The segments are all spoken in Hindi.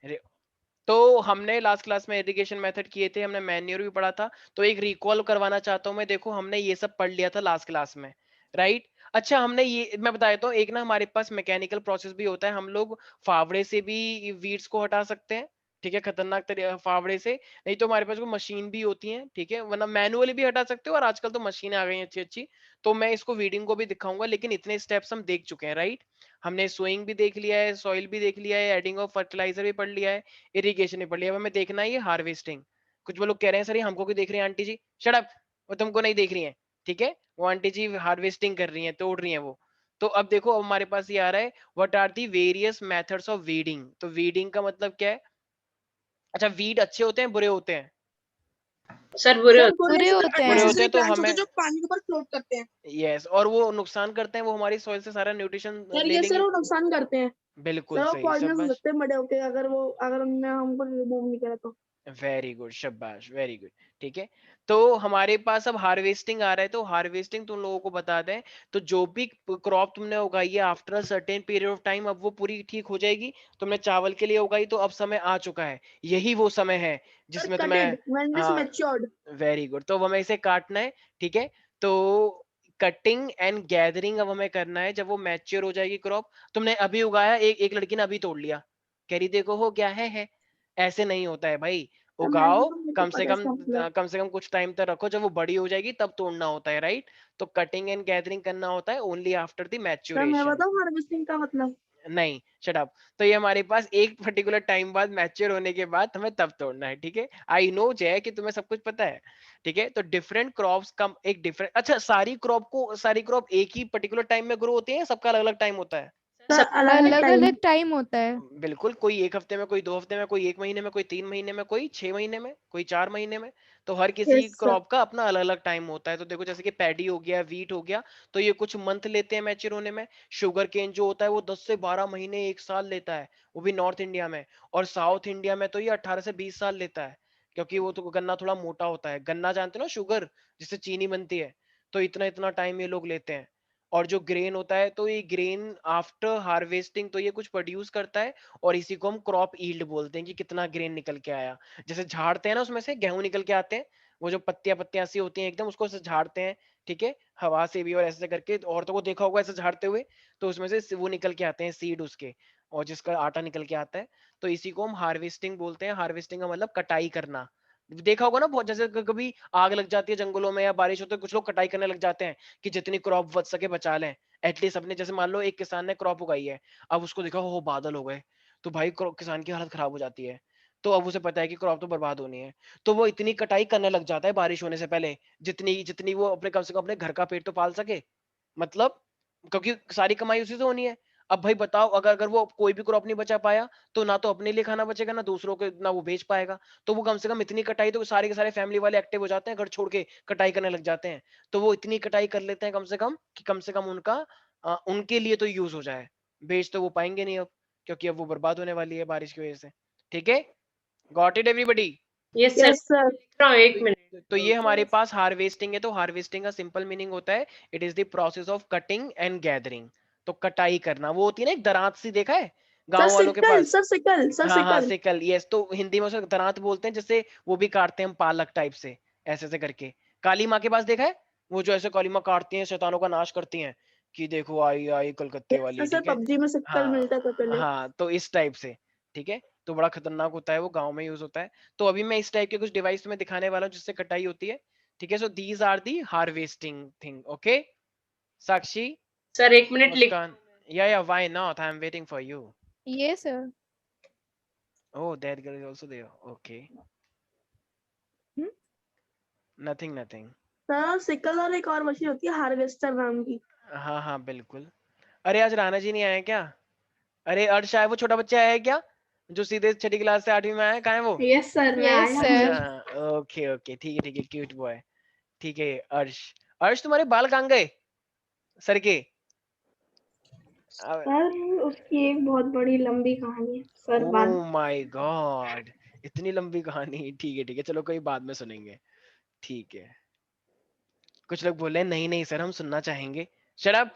रे- तो हमने लास्ट क्लास में इरिगेशन मेथड किए थे, हमने मैन्योर भी पढ़ा था, तो एक रिकॉल करवाना चाहता हूँ मैं। देखो हमने ये सब पढ़ लिया था लास्ट क्लास में, राइट। अच्छा हमने ये, मैं बता देता हूँ, एक ना हमारे पास मैकेनिकल प्रोसेस भी होता है, हम लोग फावड़े से भी वीड्स को हटा सकते हैं, ठीक है, खतरनाक फावड़े से। नहीं तो हमारे पास वो मशीन भी होती है, ठीक है, वरना मैनुअली भी हटा सकते हो, और आजकल तो मशीनें आ गई हैं अच्छी अच्छी। तो मैं इसको वीडिंग को भी दिखाऊंगा, लेकिन इतने स्टेप्स हम देख चुके हैं, राइट। हमने सोइंग भी देख लिया है, सॉइल भी देख लिया है, एडिंग ऑफ फर्टिलाइजर भी पढ़ लिया है, इरिगेशन भी पढ़ लिया। अब हमें देखना है ये हार्वेस्टिंग। कुछ वो लोग कह रहे हैं सर ये हमको क्यों देख रही हैं आंटी जी, शट अप, वो तुमको नहीं देख रही हैं, ठीक है, वो आंटी जी हार्वेस्टिंग कर रही हैं, तोड़ रही हैं वो। तो अब देखो, अब हमारे पास ये आ रहा है, what are the various methods of weeding. तो वीडिंग का मतलब क्या है? अच्छा, वीड अच्छे होते हैं बुरे होते हैं? सर बुरे सर होते बुरे बुरे से होते बुरे हैं। होते अननेसेसरी हैं, तो प्लांट्स होते हमें, हैं जो पानी के ऊपर फ्लोट करते हैं। यस, और वो नुकसान करते हैं, वो हमारी सॉइल से सारा न्यूट्रिशन सर ले ये सर लेंगे। वो नुकसान करते हैं। बिल्कुल सर वो सही, पॉइजनस हो शाबाश, सकते हैं बड़े होके, अगर उनने हमको रिमूव नहीं करा तो। वेरी गुड, शाबाश, वेरी गुड। ठीक है, तो हमारे पास अब हार्वेस्टिंग आ रहा है, तो हार्वेस्टिंग तुम लोगों को बता दें, तो जो भी क्रॉप तुमने उगाई है after a certain period of time, अब वो पूरी ठीक हो जाएगी। तुमने चावल के लिए उगाई, तो अब समय आ चुका है, यही वो समय है सर जिसमें तुम्हें, कटेड व्हेन इट इज हाँ, मैच्योर्ड। वेरी गुड, तो अब हमें इसे काटना है, ठीक है। तो कटिंग एंड गैदरिंग अब हमें करना है, जब वो मैच्योर हो जाएगी क्रॉप। तुमने अभी उगाया, एक लड़की ने अभी तोड़ लिया, कह रही देखो हो गया है, ऐसे नहीं होता है भाई। सर मैं उगाओ, मेरे को कम से पता है कम इसका मतलब। कम से कम कुछ टाइम तक रखो, जब वो बड़ी हो जाएगी तब तोड़ना होता है, राइट। तो कटिंग एंड गैदरिंग करना होता है ओनली आफ्टर द सर मैं मैच्योरेशन। बताऊं हार्वेस्टिंग का मतलब। नहीं, शट अप। तो ये हमारे पास एक पर्टिकुलर टाइम बाद, मैच्योर होने के बाद हमें तब तोड़ना है, ठीक है। आई नो जय कि तुम्हें सब कुछ पता है, ठीक है। तो डिफरेंट क्रॉप्स का एक डिफरेंट, अच्छा, सारी क्रॉप एक ही पर्टिकुलर टाइम में ग्रो होती है, सबका अलग अलग टाइम होता है? सर सब अलग अलग अलग टाइम। अलग टाइम होता है। बिल्कुल, कोई एक हफ्ते में, कोई 2 हफ्ते में, कोई 1 महीने में, कोई 3 महीने में, कोई 6 महीने में, कोई 4 महीने में। तो हर किसी यस सर। क्रॉप का अपना अलग अलग टाइम होता है। तो देखो, जैसे कि पैडी हो गया, वीट हो गया, तो ये कुछ मंथ लेते हैं मैच्योर होने में। शुगर केन जो होता है वो 10 से 12 महीने, 1 साल लेता है, वो भी नॉर्थ इंडिया में। और साउथ इंडिया में तो ये 18 से 20 साल लेता है, क्योंकि वो तो गन्ना थोड़ा मोटा होता है। गन्ना जानते हो ना, शुगर जिससे चीनी बनती है, तो इतना इतना टाइम ये लोग लेते हैं। और जो ग्रेन होता है, तो ये ग्रेन आफ्टर हार्वेस्टिंग तो ये कुछ प्रोड्यूस करता है, और इसी को हम क्रॉप ईल्ड बोलते हैं, कि कितना ग्रेन निकल के आया। जैसे झाड़ते हैं ना, उसमें से गेहूं निकल के आते हैं, वो जो पत्तियां पत्तियां ऐसी होती हैं एकदम, उसको ऐसे झाड़ते हैं, ठीक है, हवा से भी, और ऐसे करके औरतों को देखा होगा ऐसे झाड़ते हुए। तो उसमें से वो निकल के आते हैं सीड उसके, और जिसका आटा निकल के आता है। तो इसी को हम हार्वेस्टिंग बोलते हैं। हार्वेस्टिंग का मतलब कटाई करना। देखा होगा ना, बहुत, जैसे कभी आग लग जाती है जंगलों में या बारिश होती है, कुछ लोग कटाई करने लग जाते हैं कि जितनी क्रॉप बच सके बचा लें। एटलीस्ट अपने, जैसे मान लो एक किसान ने क्रॉप उगाई है, अब उसको देखा हो बादल हो गए, तो भाई किसान की हालत खराब हो जाती है। तो अब उसे पता है कि क्रॉप तो बर्बाद होनी है, तो वो इतनी कटाई करने लग जाता है बारिश होने से पहले, जितनी जितनी वो अपने, कम से कम अपने घर का पेट तो पाल सके, मतलब, क्योंकि सारी कमाई उसी से होनी है। अब भाई बताओ, अगर अगर वो कोई भी क्रॉप नहीं बचा पाया, तो ना तो अपने लिए खाना बचेगा, ना दूसरों के, ना वो बेच पाएगा। तो वो कम से कम इतनी कटाई, तो सारे के सारे फैमिली वाले एक्टिव हो जाते हैं, घर छोड़ के कटाई करने लग जाते हैं। तो वो इतनी कटाई कर लेते हैं कम से कम, कि कम से कम उनका उनके लिए तो यूज हो जाए। बेच तो वो पाएंगे नहीं अब, क्योंकि अब वो बर्बाद होने वाली है बारिश की वजह से। ठीक है, got it everybody? Yes sir, yes sir. लिख रहा हूँ, एक तो ये मिनट। हमारे पास हार्वेस्टिंग है। तो हार्वेस्टिंग का सिंपल मीनिंग होता है, it is the process of cutting and gathering. तो कटाई करना, वो होती है ना एक दरांत सी, देखा है सर गांव वालों के सिकल, पास? सर सिकल, सर हाँ हाँ, सिकल। Sickle, yes. तो हिंदी में उसे दरांत बोलते हैं, जिससे वो भी काटते हैं हम पालक टाइप से, ऐसे ऐसे करके। काली माँ के पास देखा है, वो जो ऐसे काली माँ काटती हैं, शैतानों का नाश करती हैं, कि देखो आई आई कलकत्ते यस वाली, सर, ठीक है। पबजी में सिकल हाँ मिलता था पहले। हाँ, तो इस टाइप से, ठीक है। तो बड़ा खतरनाक होता है, वो गांव में यूज होता है। तो अभी मैं इस टाइप के कुछ डिवाइस तुम्हें दिखाने वाला हूँ, जिससे कटाई होती है, ठीक है। So these are the harvesting thing, okay. Sakshi, sir एक मिनट लिख। मुस्कान, या why not, I am waiting for you. ये sir. Oh, that girl is also there, okay. Nothing nothing. Sir sickle और एक और मशीन होती है हार्वेस्टर नाम की। हाँ हाँ बिल्कुल। अरे आज राणा जी नहीं आए क्या? अरे अर्श आया, वो छोटा बच्चा आया है क्या, जो सीधे छठी क्लास से 8वीं में आया है? कहाँ है वो? यस सर, मैं यस आया हूँ। सर। अच्छा, ओके ओके, ठीक है, क्यूट बॉय। ठीक है अर्श। अर्श, तुम्हारे बाल कहाँ गए सर के? सर उसकी एक बहुत बड़ी लंबी कहानी है सर, बाद। ओह माय गॉड, इतनी लंबी कहानी? ठीक है, चलो कोई बाद में सुनेंगे, ठीक है। कुछ लोग बोल रहे हैं नहीं नहीं सर, हम सुनना चाहेंगे। शट अप,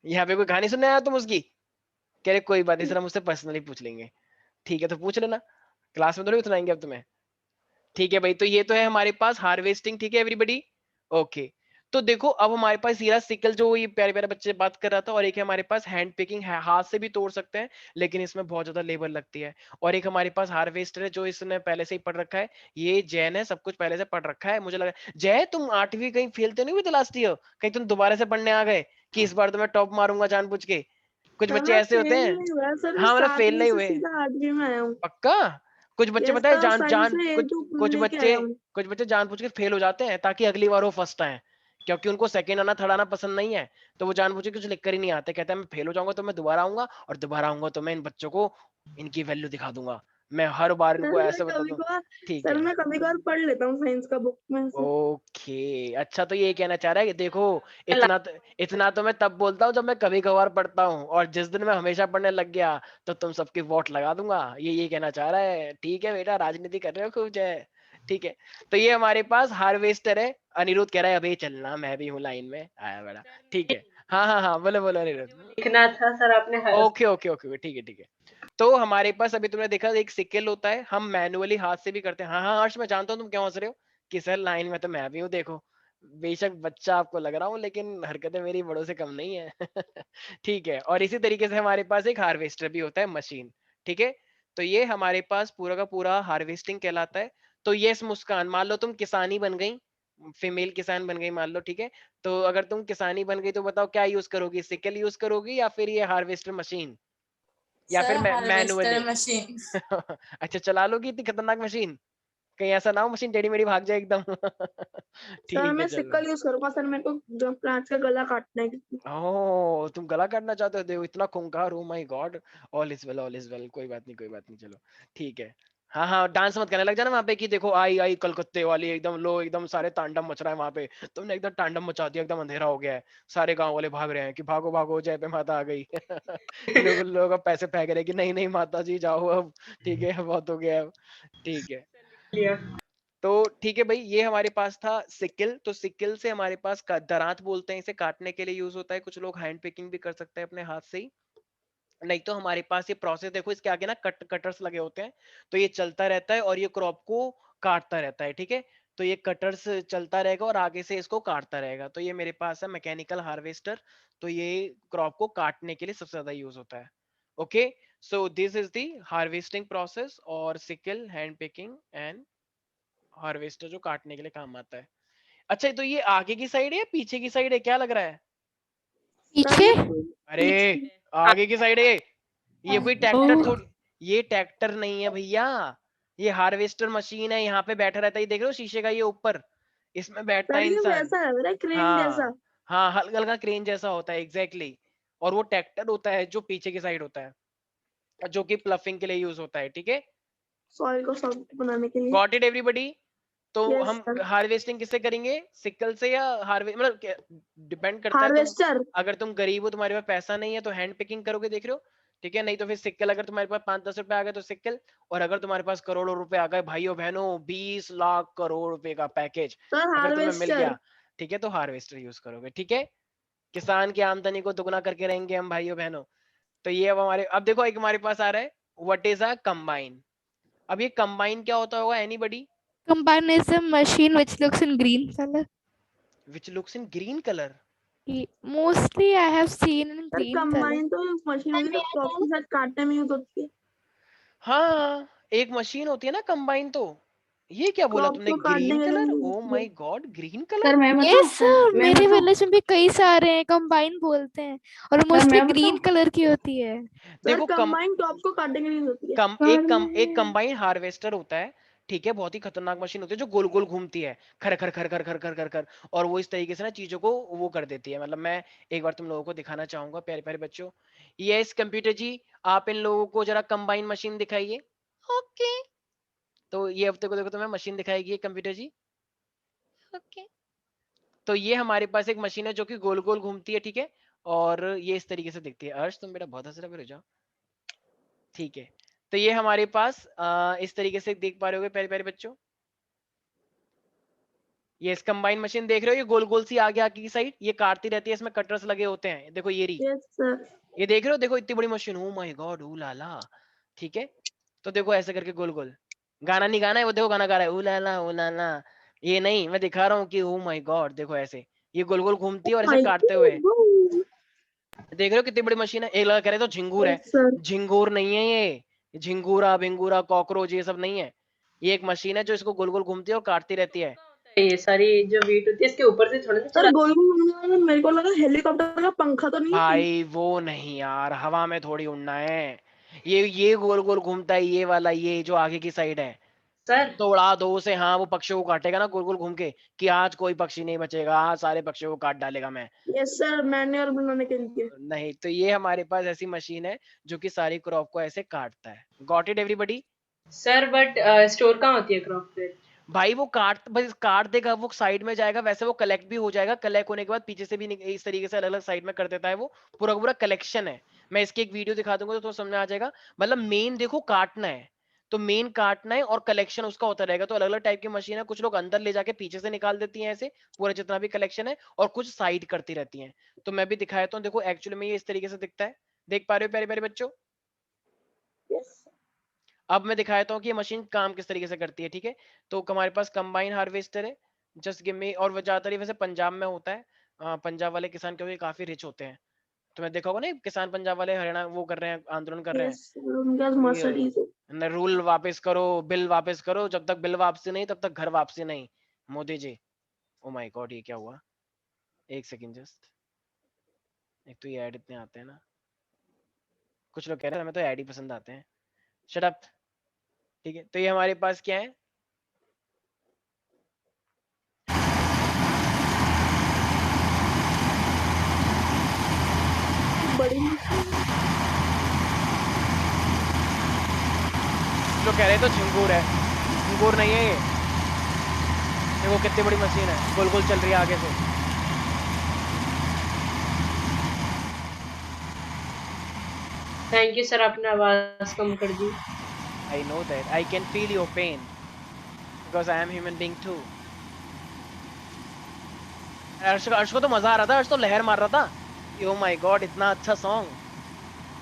यहाँ पे कोई कहानी सुनने आया तुम उसकी? कह रहे कोई बात नहीं सर, हम उससे पर्सनली पूछ लेंगे। ठीक है, तो पूछ लेना, क्लास में तो नहीं सुनाएंगे अब तुम्हें। ठीक है भाई, तो ये तो है हमारे पास हार्वेस्टिंग, ठीक है एवरीबॉडी, ओके। तो देखो अब हमारे पास ये रहा सिकल, जो ये प्यारे प्यारे बच्चे बात कर रहा था, और एक है हमारे पास हैंड पिकिंग है, हाथ से भी तोड़ सकते हैं लेकिन इसमें बहुत ज्यादा लेबर लगती है। और एक हमारे पास हार्वेस्टर है, जो इसने पहले से ही पढ़ रखा है, ये जैन है, सब कुछ पहले से पढ़ रखा है। मुझे लगा जय तुम 8वीं कहीं फेल तो नहीं हुई थे लास्ट ईयर, कहीं तुम दोबारा से पढ़ने आ गए कि इस बार तो मैं टॉप मारूंगा जानबूझ के? कुछ सर बच्चे मैं ऐसे होते फेल हैं। नहीं हुआ सर, मैं हाँ मतलब फेल 7वीं नहीं से हुए, सीधा 8वीं में आया हूँ। पक्का? कुछ बच्चे यस पता है सर, जान साइंस जान में कुछ A2 कुछ लेके बच्चे आया हूँ। कुछ बच्चे जानबूझ के फेल हो जाते हैं ताकि अगली बार वो फर्स्ट आए, क्योंकि उनको सेकंड आना थर्ड आना पसंद नहीं है, तो वो जानबूझ के कुछ लिख कर ही नहीं आते, कहते हैं मैं फेल हो जाऊंगा तो मैं दोबारा आऊंगा, और दोबारा आऊंगा तो मैं इन बच्चों को इनकी वैल्यू दिखा दूंगा, मैं हर बार सर इनको मैं ऐसे बता कभी दूं। कभार ठीक सर है, मैं कभी कभार पढ़ लेता हूँ साइंस का बुक में से। ओके, अच्छा, तो ये कहना चाह रहा है कि देखो, इतना तो मैं तब बोलता हूँ जब मैं कभी कभार पढ़ता हूँ, और जिस दिन मैं हमेशा पढ़ने लग गया तो तुम सबकी वोट लगा दूंगा, ये कहना चाह रहा है। ठीक है बेटा, राजनीति कर रहे हो खूब जय। ठीक है, तो ये हमारे पास हार्वेस्टर है। अनिरुद्ध कह रहा है अभी चलना, मैं भी हूँ लाइन में आया बेटा। ठीक है, हाँ हाँ हाँ, बोलो बोलो अनिरुद्ध। लिखना था सर आपने। ओके ओके ओके, ठीक है ठीक है। तो हमारे पास अभी तुमने देखा एक सिक्ल होता है, हम मैनुअली हाथ से भी करते हैं। हाँ हाँ हर्ष, मैं जानता हूँ तुम क्या हंस रहे हो कि सर लाइन में तो मैं भी हूँ, देखो बेशक बच्चा आपको लग रहा हूँ लेकिन हरकतें मेरी बड़ों से कम नहीं है। ठीक है, और इसी तरीके से हमारे पास एक हार्वेस्टर भी होता है, मशीन। ठीक है, तो ये हमारे पास पूरा का पूरा हार्वेस्टिंग कहलाता है। तो ये मुस्कान, मान लो तुम किसानी बन गई, फीमेल किसान बन गई मान लो, ठीक है, तो अगर तुम किसानी बन गई तो बताओ क्या यूज करोगी, सिकल यूज करोगी या फिर ये हार्वेस्टर मशीन, या फिर सर हार्वेस्टर मैनुअली? मशीन। अच्छा, चला लोगी इतनी खतरनाक मशीन, कहीं ऐसा ना हो मशीन टेढ़ी मेढ़ी भाग जाए एकदम। सर ठीक है मैं चलो। सिक्कल यूज करूंगा सर, मेरे को जब प्लांट्स का गला काटना है। ओह, तुम गला काटना चाहते हो, देखो इतना खूंखार, oh my God. All is well, कोई बात नहीं कोई बात नहीं, चलो ठीक है। हाँ हाँ, डांस मत करने लग जाना वहां पे कि देखो आई आई कलकत्ते वाली, एकदम लो, एकदम सारे तांडव मच रहा है वहां पे, तुमने एकदम तांडव मचा दिया, एकदम अंधेरा हो गया है, सारे गांव वाले भाग रहे हैं कि भागो भागो जय पे माता आ गई। लोग अब पैसे फेंक रहे हैं कि नहीं नहीं माता जी जाओ अब, ठीक है बहुत हो गया अब। ठीक है, लिया। तो ठीक है भाई, ये हमारे पास था सिकिल। तो सिकिल से हमारे पास दरांत बोलते हैं, इसे काटने के लिए यूज होता है, कुछ लोग हैंड पिकिंग भी कर सकते हैं अपने हाथ से ही। नहीं तो हमारे पास ये प्रोसेस देखो, इसके आगे ना कटर्स लगे होते हैं, तो ये चलता रहता है और ये क्रॉप को काटता रहता है। ठीक है, तो ये कटर्स चलता रहेगा और आगे से इसको काटता रहेगा। तो ये मेरे पास है मैकेनिकल हार्वेस्टर, तो ये क्रॉप को काटने के लिए सबसे ज्यादा यूज होता है। Okay, so this is the harvesting process, और sickle, hand picking and harvester जो काटने के लिए काम आता है। अच्छा, तो ये आगे की साइड है या पीछे की साइड है, क्या लग रहा है? सर पीछे। ये अरे पीछे। आगे की साइड है, ये कोई ट्रैक्टर ओह, थोड़ी, ये ट्रैक्टर नहीं है भैया, ये हार्वेस्टर मशीन है, यहाँ पे बैठा रहता है, ये देख रहे हो शीशे का ये ऊपर, इसमें बैठता सर है ये इंसान। वैसा है क्रेन जैसा। हाँ हाँ, हल्का हल्का क्रेन जैसा होता है, एग्जैक्टली। और वो ट्रैक्टर होता है जो पीछे की साइड होता है, जो कि प्लफिंग के लिए यूज होता है। ठीक है, सॉइल को सॉफ्ट बनाने के लिए। Got it everybody? तो यस हम सर। हार्वेस्टिंग किससे करेंगे, सिकल से या मतलब डिपेंड करता है तुम, हार्वेस्टर। अगर तुम गरीब हो, तुम्हारे पास पैसा नहीं है तो हैंड पिकिंग करोगे, देख रहे हो। ठीक है, नहीं तो फिर सिक्कल, अगर तुम्हारे पास 5-10 रुपए आ गए तो सिक्कल, और अगर तुम्हारे पास करोड़ों रुपए आ गए भाइयों बहनों, 20 लाख करोड़ रुपए का पैकेज सर अगर तुम्हें मिल हार्वेस्टर। गया, ठीक है, तो हार्वेस्टर यूज करोगे। ठीक है, किसान की आमदनी को दुगना करके रहेंगे हम भाइयों बहनों। तो ये अब हमारे, अब देखो एक हमारे पास आ रहा है, व्हाट इज अ कंबाइन। अब ये कंबाइन क्या होता होगा, anybody? combine is a machine which looks in green color. Which looks in green colour? Mostly I have seen in sir green color. Combine तो मशीन होती है जो क्रॉप के साथ काटने में यूज होती है। हाँ, एक मशीन होती है ना कंबाइन, तो ये क्या बोला क्रॉप तुमने, को काटने ग्रीन के लिए कलर? यूज ओ होती है। My God, green sir colour. मैं Yes बताऊं? sir, मैं मेरे बताऊं? विलेज में भी कई सारे हैं, combine बोलते हैं, और सर मोस्टली मैं ग्रीन बताऊं? कलर की होती है। सर देखो कंबाइन क्रॉप को काटने के लिए यूज होती है। एक कंबाइन हार्वेस्टर होता है, ठीक है, बहुत ही खतरनाक मशीन होती है जो गोल गोल घूमती है, खर खर खर खर खर खर खर खर, और वो इस तरीके से ना चीजों को वो कर देती है। मतलब मैं एक बार तुम लोगों को दिखाना चाहूंगा, प्यारे प्यारे बच्चों। यस कंप्यूटर जी, आप इन लोगों को जरा कंबाइन मशीन दिखाइए। ओके, तो ये अब देखो देखो तुम्हें मशीन दिखाएगी कंप्यूटर जी। ओके, तो ये हमारे पास एक मशीन है जो कि गोल गोल घूमती है, ठीक है, और ये इस तरीके से दिखती है। अर्श तुम बेटा बहुत हंस रहे हो, फिर हो जाओ। ठीक है, तो ये हमारे पास इस तरीके से देख पा रहे होगे प्यारे प्यारे बच्चों, ये इस कंबाइन मशीन देख रहे हो, ये गोल गोल सी आगे आगे की साइड ये काटती रहती है, इसमें कटर्स लगे होते हैं, देखो ये रही, यस सर। ये देख रहे हो, देखो इतनी बड़ी मशीन, ओ माय गॉड, ओ लाला। ठीक है, तो देखो ऐसे करके गोल गोल, गाना नहीं गाना है, वो देखो गाना गा रहा है उलाला उलाला, ये नहीं, मैं दिखा रहा हूँ कि ओ माय गॉड देखो ऐसे ये गोल गोल घूमती है और ऐसे माय काटते हुए, गॉड। देख रहे हो कितनी बड़ी मशीन है। एक लगा कह रहे तो झिंगूर है, यस सर। झिंगूर नहीं है ये, झिंगूरा भिंगूरा कॉकरोच ये सब नहीं है, ये एक मशीन है जो इसको गोल गोल घूमती है और काटती रहती है। ये सारी जो वेट होती है इसके ऊपर से थोड़ा सा सर चला। गोल गोल घूमने वाला मेरे को लगा हेलीकॉप्टर का पंखा तो नहीं है। भाई वो नहीं यार, हवा में थोड़ी उड़ना है, ये गोल गोल घूमता है, ये वाला ये जो आगे की साइड है, सर तो उड़ा दो उसे, हाँ वो पक्षियों को काटेगा ना गोल गोल घूम के, कि आज कोई पक्षी नहीं बचेगा, आज सारे पक्षियों को काट डालेगा मैं। यस सर, मैन्योर बनाने के लिए। नहीं, तो ये हमारे पास ऐसी मशीन है जो कि सारी क्रॉप को ऐसे काटता है। Got it everybody? Sir but store कहाँ होती है क्रॉप फिर? भाई वो काट बस काट देगा, वो साइड में जाएगा, वैसे वो कलेक्ट भी हो जाएगा, कलेक्ट होने के बाद पीछे से भी इस तरीके से अलग अलग साइड में कर देता है, वो पूरा का पूरा कलेक्शन है। मैं इसकी एक वीडियो दिखा दूंगा तो समझ में आ जाएगा। मतलब मेन देखो काटना है, तो मेन काटना है और कलेक्शन उसका होता रहेगा। तो अलग अलग टाइप की मशीन है, कुछ लोग अंदर ले जाके पीछे से निकाल देती हैं ऐसे पूरा जितना भी कलेक्शन है, और कुछ साइड करती रहती हैं। तो मैं भी दिखाया तो देखो एक्चुअली में ये इस तरीके से दिखता है, देख पा रहे हो प्यारे प्यारे बच्चों? यस अब मैं दिखाता हूँ कि ये मशीन काम किस तरीके से करती है, ठीक है? तो हमारे पास कंबाइन हार्वेस्टर है, जस्ट गिव मी, और वो ज्यादातर ये वैसे पंजाब में होता है। पंजाब वाले किसान क्योंकि काफी रिच होते हैं, तो मैं देखा होगा ना किसान पंजाब वाले हरियाणा वो कर रहे हैं, आंदोलन कर रहे हैं, यस सर, उनके पास मर्सिडीज है। ये रूल वापस करो, बिल वापस करो, जब तक बिल वापसी नहीं तब तक घर वापसी नहीं, Modi ji. Oh my God ये क्या हुआ, एक सेकंड जस्ट, एक तो ये ऐड इतने आते हैं ना, कुछ लोग कह रहे हैं हमें तो ऐड ही पसंद आते हैं, शट अप। ठीक है, तो ये हमारे पास क्या है, बड़ी जो कह रहे हैं तो झिंगूर है, झिंगूर नहीं है ये, देखो कितनी बड़ी मशीन है, गोल गोल चल रही है आगे से। थैंक यू सर, आपने आवाज कम कर दी। I know that, I can feel your pain because I am human being too। अर्श को तो मजा आ रहा था, अर्श तो लहर मार रहा था। ओ माय गॉड इतना अच्छा सॉन्ग।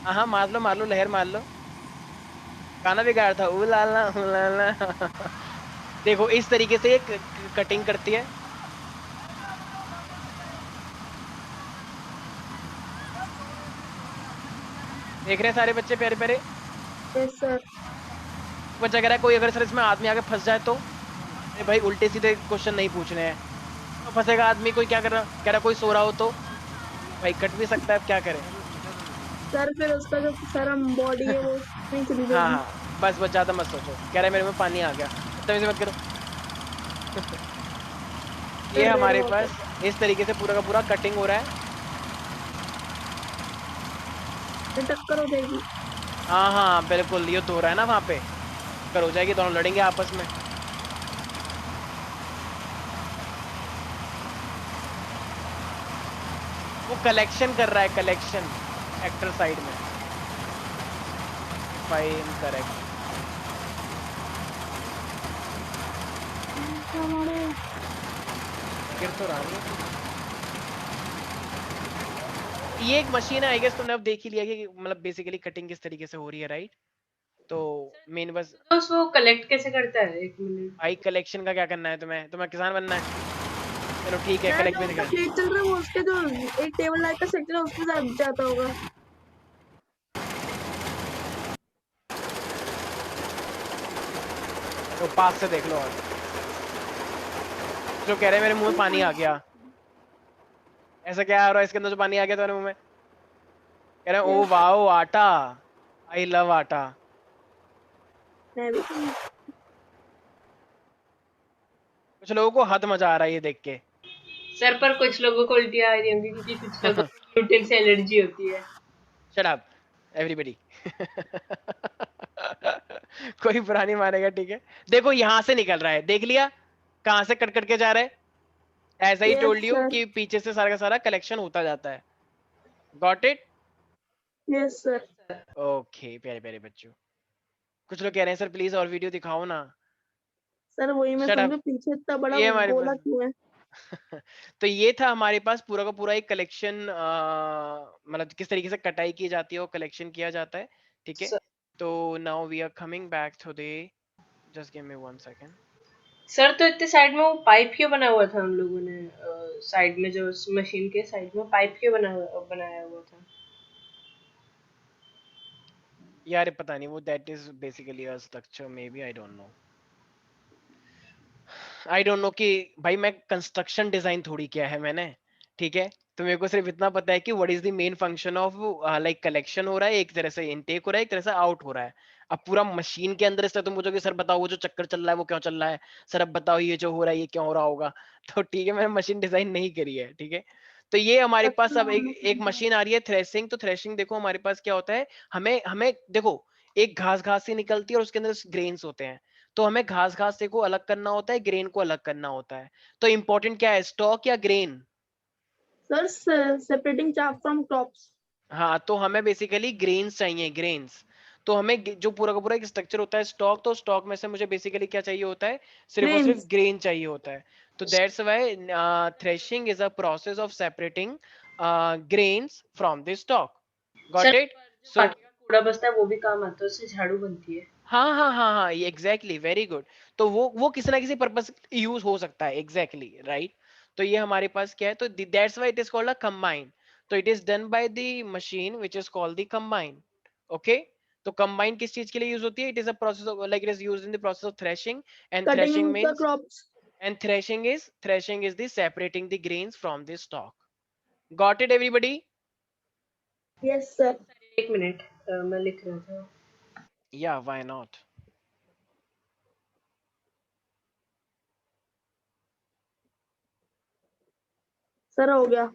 हाँ मार लो लहर मार लो, गाना भी गाया था उलाला उलाला। देखो इस तरीके से एक कटिंग करती है, देख रहे हैं सारे बच्चे प्यारे प्यारे। Yes sir. बच्चा कह रहा है कोई अगर सर इसमें आदमी आगे फंस जाए तो, अरे भाई उल्टे सीधे क्वेश्चन नहीं पूछने हैं, तो फंसेगा आदमी, कोई क्या कर रहा, कह रहा कोई सो रहा हो तो भाई कट भी सकता है, अब क्या करें। सर फिर उसका जो सरम बॉडी है वो नहीं चली हाँ जाएगी। हाँ बस बस ज्यादा मत सोचो, कह रहा है मेरे में पानी आ गया, तभी से मत करो। ये हमारे पास इस तरीके से पूरा का पूरा कटिंग हो रहा है। फिर टक्कर हो जाएगी। हाँ हाँ बिल्कुल, युद्ध हो रहा है ना वहाँ पे, कर हो जाएगी, दोनों लड़ेंगे आपस में। वो कलेक्शन कर रहा है, कलेक्शन एक्टर साइड में, फाइन करेक्ट। गिर तो रहा है। ये एक मशीन है, आई गेस तुमने अब देख ही लिया कि मतलब बेसिकली कटिंग किस तरीके से हो रही है, राइट? तो मेन बस तो वो कलेक्ट कैसे करता है? एक मिनट। भाई कलेक्शन का क्या करना है तुम्हें, तुम्हें किसान बनना है? चलो ठीक है, सर कलेक्ट जो भी उसका दिखा। खेत चल रहा है वो उसके जो एक टेबल लाइट का सेक्टर है उसके साथ जाता होगा। तो पास से देख लो, और जो कह रहे हैं मेरे मुंह में पानी आ गया, ऐसा क्या आ रहा है इसके अंदर जो पानी आ गया तुम्हारे मुंह में? कह रहे हैं ओ वाओ आटा, आई लव आटा। मैं भी। कुछ लोगों को हद मजा आ रहा है ये देख के। सर पर कुछ लोगों को उल्टियाँ आ रही होंगी क्योंकि कुछ लोगों को ग्लूटेन से एलर्जी होती है। Shut up everybody. कोई बुरा नहीं मानेगा, ठीक है? देखो यहाँ से निकल रहा है, देख लिया कहाँ से कट कट के जा रहा है, ऐसा he told yes you sir. कि पीछे से सारा का सारा कलेक्शन होता जाता है। Got it? Yes sir. Okay प्यारे प्यारे बच्चों, कुछ लोग कह रहे हैं सर प्लीज और वीडियो दिखाओ ना। सर वही मैं शट समझू अप, पीछे इतना बड़ा ये हमारे गोला पास। क्यों है। तो ये था हमारे पास पूरा का पूरा एक कलेक्शन, मतलब किस तरीके से कटाई की जाती है और कलेक्शन किया जाता है, ठीक है? तो now we are coming back to the, just give me 1 second. Sir तो इतने साइड में वो पाइप क्यों बना हुआ था? हम लोगों ने साइड में जो मशीन के साइड में पाइप क्यों बनाया हुआ था? यार पता नहीं वो, that is basically a structure maybe, I don't know कि भाई मैं कंस्ट्रक्शन डिजाइन थोड़ी किया है मैंने, ठीक है। तो मेरे को सिर्फ इतना पता है कि what is the main function of, like collection हो रहा है, एक तरह से इनटेक हो रहा है, एक तरह से आउट हो रहा है। अब पूरा मशीन के अंदर इससे तुम पूछोगे सर बताओ वो जो चक्कर चल रहा है वो क्यों चल रहा है, सर अब बताओ ये जो हो रहा है ये क्यों हो रहा होगा। तो ठीक है, मैंने मशीन डिजाइन नहीं करी है, ठीक है। तो ये हमारे पास अब एक मशीन आ रही है थ्रेसिंग। तो थ्रेसिंग देखो हमारे पास क्या होता है, हमें हमें देखो एक घास घास सी निकलती है और उसके अंदर ग्रेन्स होते हैं। तो हमें घास घास से को अलग करना होता है, ग्रेन को अलग करना होता है। तो इंपॉर्टेंट क्या है, स्टॉक या grain? Sir separating chaff from crops. हाँ, तो हमें बेसिकली ग्रेन्स चाहिए, ग्रेन्स। तो हमें जो पूरा का पूरा एक स्ट्रक्चर होता है स्टॉक, तो स्टॉक में से मुझे बेसिकली क्या चाहिए होता है, सिर्फ और सिर्फ Grains. ग्रेन चाहिए होता है। तो that's why threshing is a process of separating grains from the stock. Sir got it? जो सो आटे का कूड़ा बचता है वो भी काम आता है, उससे झाड़ू बनती है। हाँ हाँ हाँ हाँ, एग्जैक्टली, वेरी गुड। तो वो किसी ना किसी पर्पस यूज हो सकता है, एग्जैक्टली राइट। तो ये हमारे पास क्या है, तो that's why it is called a combine. तो it is done by the machine which is called the combine. Okay. तो कंबाइन किस चीज के लिए यूज होती है? It is a process of, like it is used in the process of threshing. And threshing Cutting the means, crops. And threshing is the separating the grains from the stalk. Got it everybody? Yes, sir. एक मिनट, मैं लिख रहा था। या व्हाई नॉट। सर हो गया।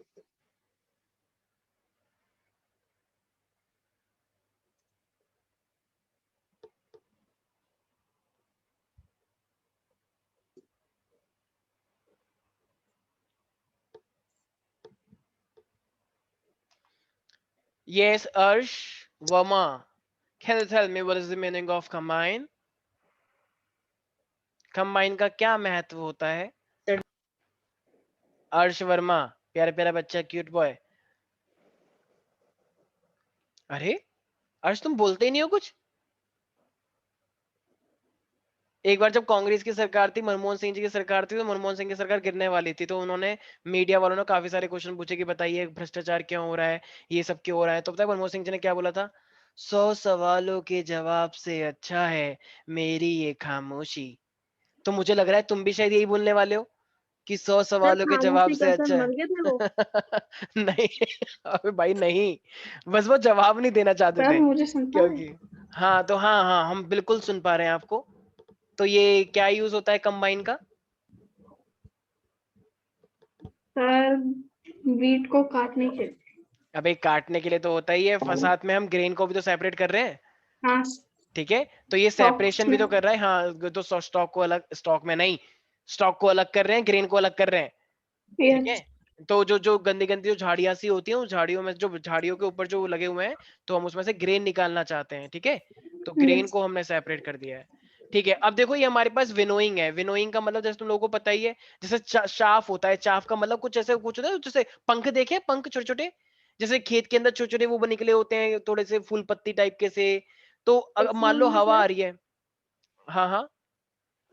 Yes, Arsh Verma. Can you tell me what is the meaning of combine? Combine का क्या महत्व होता है? अर्श वर्मा, प्यारा प्यारा बच्चा, क्यूट बॉय। अरे अर्श तुम बोलते ही नहीं हो कुछ। एक बार जब कांग्रेस की सरकार थी, मनमोहन सिंह जी की सरकार थी, तो मनमोहन सिंह की सरकार गिरने वाली थी, तो उन्होंने मीडिया वालों ने काफी सारे क्वेश्चन पूछे कि बताइए भ्रष्टाचार क्यों हो रहा है, ये सब क्यों हो रहा है। तो पता है मनमोहन सिंह जी ने क्या बोला था? 100 सवालों के जवाब से अच्छा है मेरी ये खामोशी। तो मुझे लग रहा है तुम भी शायद यही बोलने वाले हो कि 100 सर सवालों के जवाब खामोशी से का सर अच्छा मर गए थे वो। है। नहीं, अबे भाई नहीं, बस वो जवाब नहीं देना चाहते सर थे मुझे सुनता है? क्योंकि, हाँ तो हाँ हाँ हम बिल्कुल सुन पा रहे हैं आपको। तो ये क्या यूज होता है कंबाइन का? सर वीट को काटने के। अबे काटने के लिए तो होता ही है, साथ में हम ग्रेन को भी तो सेपरेट कर रहे हैं, हाँ। ठीक है। तो ये स्टॉक्स सेपरेशन भी में। तो कर रहा है, हाँ तो स्टॉक को अलग, स्टॉक में नहीं, स्टॉक को अलग कर रहे हैं, ग्रेन को अलग कर रहे हैं, ठीक है। यस। तो जो जो गंदी गंदी जो झाड़ियां सी होती हैं, उस झाड़ियों में, जो झाड़ियों के ऊपर जो लगे हुए हैं, तो हम उसमें से ग्रेन निकालना चाहते हैं, ठीक है। तो ग्रेन यस। को हमने सेपरेट कर दिया है, ठीक है। अब देखो ये हमारे पास विनोइंग है। विनोइंग का मतलब जैसे तुम लोगों को पता ही है, जैसे चाफ होता है, चाफ का मतलब कुछ ऐसे कुछ होता है, जैसे पंख देखे, पंख छोटे छोटे, जैसे खेत के अंदर छोटे छोटे वो निकले होते हैं, थोड़े से फूल पत्ती टाइप के से। तो अगर मान लो हवा आ रही है, हाँ हाँ,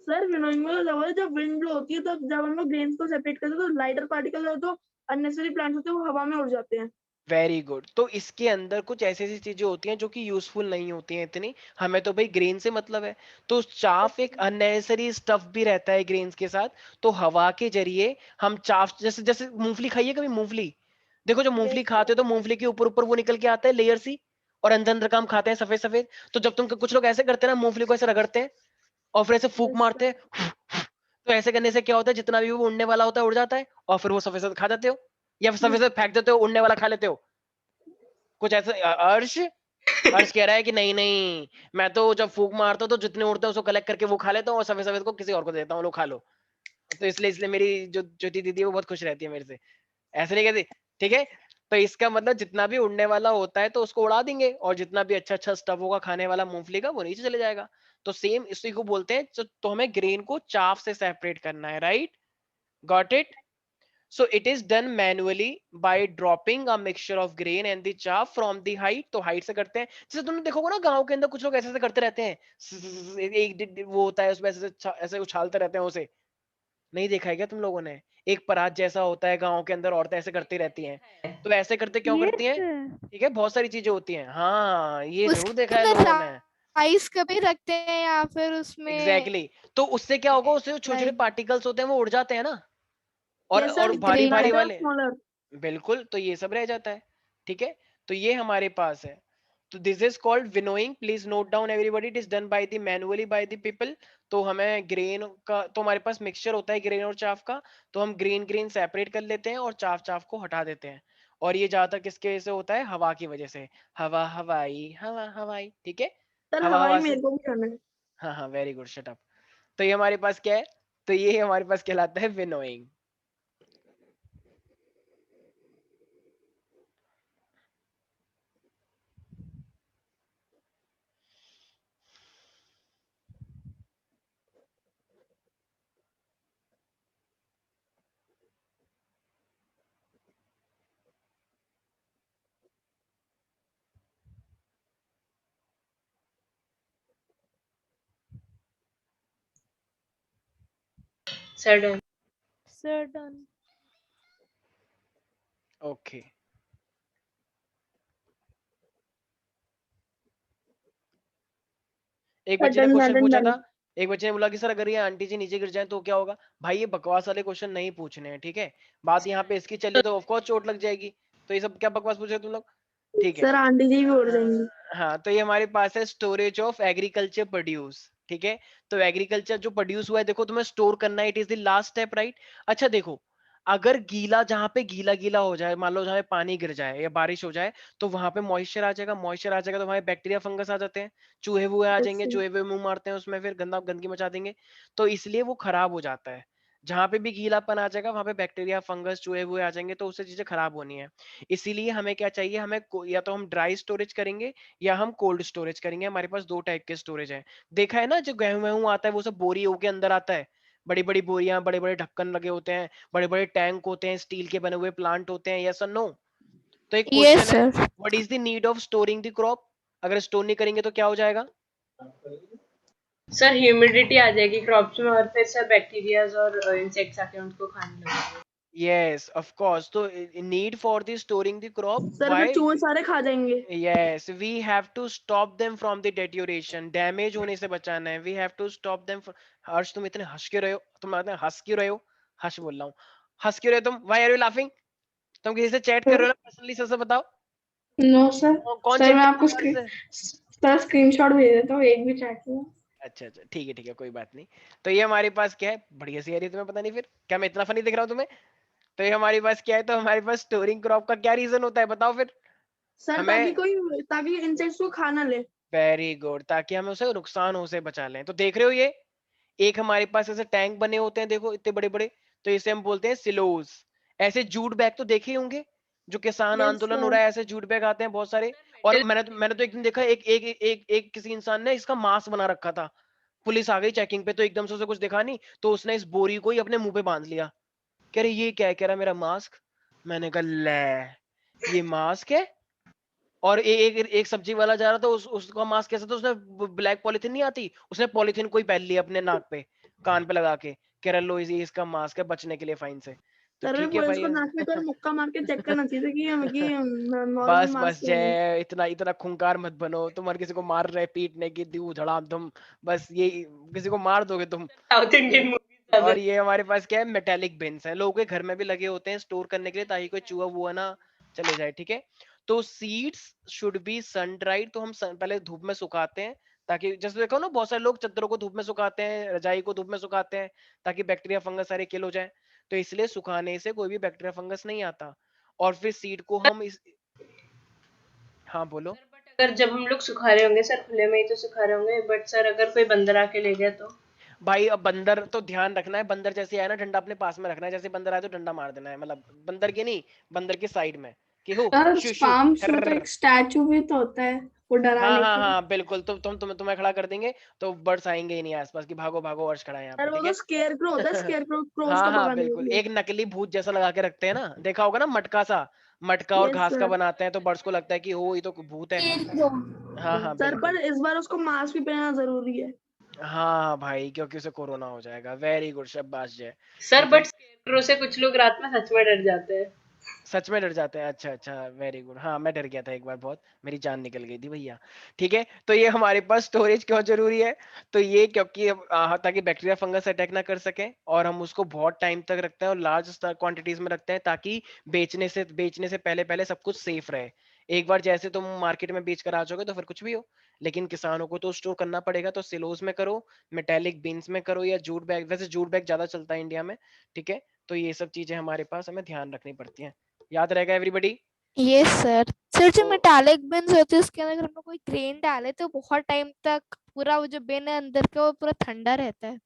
सर विनोइंग में जब जब विंड ब्लो होती है, तो जब हम लोग ग्रेन्स को सेपरेट करते हैं तो लाइटर पार्टिकल है, तो अननेसेसरी प्लांट्स होते हैं वो हवा में उड़ जाते हैं। Very good. तो इसके अंदर कुछ ऐसी ऐसी चीजें होती हैं जो कि यूजफुल नहीं होती हैं इतनी, हमें तो भाई ग्रेन से मतलब है। तो चाफ एक अननेसेसरी स्टफ भी रहता है ग्रेन्स के साथ। तो हवा के जरिए हम चाफ, जैसे जैसे मूंगफली खाइए कभी, मूंगफली देखो, जब मूंगफली खाते हो तो मूंगफली के ऊपर ऊपर वो निकल के आता है लेयर सी, और अंदर अंदर का हम खाते हैं सफेद सफेद। तो जब तुम, कुछ लोग ऐसे करते हैं ना, मूंगफली को ऐसे रगड़ते हैं और फिर ऐसे फूक मारते हैं, तो ऐसे करने से क्या होता है, जितना भी वो उड़ने वाला होता है उड़ जाता है, और फिर वो सफेद सफेद खा जाते हो, या फिर सफेद सफेद फेंक देते हो, उड़ने वाला खा लेते हो। कुछ ऐसा अर्श, अर्श कह रहा है कि नहीं नहीं, मैं तो जब फूक मारता हूँ तो जितने उड़ते हैं उसको कलेक्ट करके वो खा लेता हूँ, और सफेद सफेद को किसी और को देता हूँ, लो खा लो। तो इसलिए इसलिए मेरी जो ज्योति दीदी है वो बहुत खुश रहती है मेरे से, ऐसे नहीं कहती, ठीक है। तो इसका मतलब जितना भी उड़ने वाला होता है तो उसको उड़ा देंगे, और जितना भी अच्छा अच्छा स्टफ होगा खाने वाला मूंगफली का वो नीचे चले जाएगा। तो सेम इसी को बोलते हैं, तो हमें ग्रेन को चाफ से सेपरेट करना है, right, got it. So it is done manually by dropping a mixture of grain and the chaff from the height. तो height से करते हैं, जैसे तुमने देखोगे ना गांव के अंदर कुछ लोग ऐसे ऐसे करते रहते हैं, वो होता है उसमें ऐसे ऐसे उछालते रहते हैं उसे, नहीं देखा है क्या तुम लोगों ने? एक परात जैसा होता है गांव के अंदर, औरतें ऐसे करती रहती हैं, तो ऐसे करते क्यों करती हैं? Yes. ठीक है, बहुत सारी चीजें होती हैं, हाँ ये जरूर उसके देखा है अंदर लोगों ने। राइस कभी रखते हैं या फिर उसमें एग्जैक्टली तो उससे क्या होगा, उससे जो छोटे छोटे लाइक पार्टिकल्स होते हैं वो उड़ जाते हैं ना, Yes, sir. और भारी Grain भारी का वाले, Smaller. बिल्कुल, तो ये सब रह जाता है। ठीक है, तो ये हमारे पास है। तो this is called winnowing, please note down everybody, it is done by the manually by the people. तो हमें ग्रेन का, तो हमारे पास मिक्सचर होता है ग्रेन और चाफ का, तो हम ग्रेन ग्रेन सेपरेट कर लेते हैं और चाफ चाफ को हटा देते हैं। और ये ज्यादातर किसके वजह से होता है? हवा की वजह से, हवा हवाई, हवा हवाई, ठीक है, सर हवा हवाई हवा से। मेरे को भी करना है। हाँ हाँ, वेरी गुड, शट अप। तो ये हमारे पास क्या है? तो ये हमारे पास कहलाता है विनोइंग। सडन। certain ओके, एक बच्चे ने Sudden, क्वेश्चन sudden, पूछा था, sudden. एक बच्चे ने बोला कि सर अगर ये आंटी जी नीचे गिर जाए तो क्या होगा? भाई ये बकवास वाले क्वेश्चन नहीं पूछने हैं, ठीक है, बात यहाँ पे इसकी चल रही तो ऑफ कोर्स चोट लग जाएगी। तो ये सब क्या बकवास पूछ रहे हो तुम लोग? ठीक है, सर आंटी जी भी उड़ जाएंगी। हाँ, तो ये हमारे पास है स्टोरेज ऑफ एग्रीकल्चर प्रोड्यूस। ठीक है, तो एग्रीकल्चर जो प्रोड्यूस हुआ है, देखो तुम्हें स्टोर करना है, it is the last step, right? अच्छा देखो, अगर गीला, जहां पे गीला गीला हो जाए, मान लो जहां पे पानी गिर जाए या बारिश हो जाए, तो वहां पे मॉइस्चर आ जाएगा, मॉइस्चर आ जाएगा तो वहां बैक्टीरिया फंगस आ जाते हैं, चूहे वूहे आ Yes, जाएंगे, sir. चूहे वूहे मुंह मारते हैं उसमें, फिर गंदा गंदगी मचा देंगे, तो इसलिए वो खराब हो जाता है। जहां पे भी गीलापन आ जाएगा वहां पे बैक्टीरिया फंगस चूहे वूहे आ जाएंगे, तो उससे चीजें खराब होनी है। इसीलिए हमें क्या चाहिए, हमें या तो हम ड्राई स्टोरेज करेंगे या हम कोल्ड स्टोरेज करेंगे। हमारे पास दो टाइप के स्टोरेज है, देखा है ना, जो गेहूं वेहूं आता है वो सब बोरी के अंदर आता है, बड़ी बड़ी बोरियां, बड़े बड़े ढक्कन लगे होते हैं, बड़े बड़े टैंक होते हैं, स्टील के बने हुए प्लांट होते हैं, यस और नो? तो एक yes क्वेश्चन है, sir what is the need of storing the crop? अगर स्टोर नहीं करेंगे तो क्या हो जाएगा? सर ह्यूमिडिटी आ जाएगी क्रॉप्स में और फिर सर बैक्टीरियाज और इंसेक्ट्स आके उनको खाने लगेंगे। यस ऑफ कोर्स, तो need for the storing the crop, sir फिर व्हाई? चूहे सारे खा जाएंगे। Yes, we have to stop them from the deterioration, damage होने से बचाना है, we have to stop them from... हर्ष तुम इतने हंस क्यों रहे हो? तुम इतने हंस क्यों रहे हो? हर्ष बोल रहा हूँ, हंस क्यों रहे हो तुम? Why are you laughing? तुम किसी से चैट कर रहे हो ना पर्सनली? सच से बताओ, नो सर। कौन सर चैट मैं कर आपको रहा है हर्ष से? सर स्क्रीनशॉट भेज देता हूँ एक भी चैट में। अच्छा अच्छा, ठीक है, कोई बात नहीं। तो ये हमारे पास क्या है, बढ़िया सी आ रही है तुम्हें, पता नहीं फिर क्या मैं इतना फनी दिख रहा हूँ तुम्हें? तो ये हमारे पास क्या है, तो हमारे पास स्टोरिंग क्रॉप का क्या रीजन होता है बताओ फिर? सर हमें, ताकि इंसेक्ट्स को खा ना ले। वेरी गुड, ताकि हमें उसे नुकसान हो से बचा लें। तो देख रहे हो, ये एक हमारे पास ऐसे टैंक बने होते हैं, देखो इतने बड़े बड़े, तो इसे हम बोलते हैं सिलोज। ऐसे जूट बैग तो देखे ही होंगे, जो किसान यस आंदोलन हो सर। रहा है, ऐसे जूट बैग आते हैं बहुत सारे। और मैंने तो एक दिन देखा, एक किसी इंसान ने इसका मास्क बना रखा था, पुलिस आ गई चेकिंग पे, तो एकदम से उसे कुछ दिखा नहीं, तो उसने इस बोरी को ही अपने मुंह पे बांध लिया। कह रहे ये क्या है? कह रहा मेरा मास्क। मैंने कहा ले, ये मास्क है? और एक सब्जी वाला जा रहा था, उसका मास्क कैसा था, उसने ब्लैक पॉलिथीन नहीं आती, उसने पॉलिथीन को ही पहन लिया अपने नाक पे, कान पे लगा के, कह रहा लो ये इसका मास्क है बचने के लिए फाइन से। तो सर ठीक है पुलिस भाई। को नाक में तो मुक्का मार के चेक करना चाहिए था कि नॉर्मल बस बस मास्क है नहीं। जय, इतना इतना खूंखार मत बनो, तुम हर किसी को मार रहे पीटने की दू धड़ाम तुम, बस ये किसी को मार दोगे तुम। साउथ इंडियन मूवीज ज्यादा। और ये हमारे पास क्या है, मेटेलिक बिन्स है, लोगों के घर में भी लगे होते हैं स्टोर करने के लिए, ताकि कोई चूहा वूहा ना चले जाए। ठीक है, तो seeds should be sun dried, तो हम पहले धूप में सुखाते हैं, ताकि जैसे देखो ना, बहुत सारे लोग चादरों को धूप में सुखाते हैं, रजाई को धूप में सुखाते हैं, ताकि बैक्टीरिया फंगस सारे किल हो जाए। तो इसलिए सुखाने से कोई भी बैक्टीरिया फंगस नहीं आता। और फिर सीड को हम इस... हाँ बोलो। सर बट अगर जब हम लोग सुखा रहे होंगे सर खुले में ही तो सुखा रहे होंगे, बट सर अगर कोई बंदर आके ले गया तो? भाई अब बंदर तो ध्यान रखना है, बंदर जैसे आया ना, डंडा अपने पास में रखना है, जैसे बंदर आए तो डंडा मार देना है, मतलब बंदर के नहीं, बंदर के साइड में, कि हो यार शू शू फार्म्स में तो हर्र। एक स्टैचू भी तो होता है वो हाँ डराने हाँ के लिए। हाँ बिल्कुल, तुम्हें खड़ा कर देंगे तो बर्ड्स आएंगे ही नहीं आसपास कि भागो भागो, अर्श खड़ा है यहाँ पे, यार वो ठीक तो है। स्केयर क्रो होता है, स्केयर क्रो क्रोज हाँ को हाँ भगाने के बिल्कुल, लिए। एक नकली भूत जैसा लगा के रखते हैं ना, देखा होगा ना, मटका सा, मटका और यस घास का सर। बनाते हैं तो बर्ड्स को लगता है कि हो ये तो भूत है। हाँ हाँ सर पर बिल्कुल। इस बार उसको मास्क भी पहनना जरूरी है। हाँ भाई, क्योंकि उसे कोरोना हो जाएगा। वेरी गुड, शाबाश जय। सर ठीक है, बट स्केरक्रो से कुछ लोग रात में सच में डर जाते हैं। सच में डर जाते हैं, अच्छा अच्छा, वेरी गुड। हाँ मैं डर गया था एक बार बहुत, मेरी जान निकल गई थी भैया। ठीक है, तो ये हमारे पास स्टोरेज क्यों जरूरी है, तो ये क्योंकि ताकि बैक्टीरिया फंगस अटैक ना कर सके, और हम उसको बहुत टाइम तक रखते हैं और लार्ज क्वांटिटीज में रखते हैं, ताकि बेचने से पहले पहले सब कुछ सेफ रहे। एक बार जैसे तुम मार्केट में बेच कर आ जाओगे तो फिर कुछ भी हो, लेकिन किसानों को तो स्टोर करना पड़ेगा, तो सिलोज में करो, मेटेलिक बिन्स में करो, या जूट बैग, वैसे जूट बैग ज्यादा चलता है इंडिया में। ठीक है, तो ये सब चीजें हमारे पास हमें ध्यान रखनी पड़ती हैं। याद रहेगा एवरीबॉडी। Yes sir. सर जो तो मेटालिक बिन्स होते हैं उसके अंदर अगर हम लोग कोई ग्रेन डाले तो बहुत टाइम तक पूरा वो जो बिन है अंदर का वो पूरा ठंडा रहता है।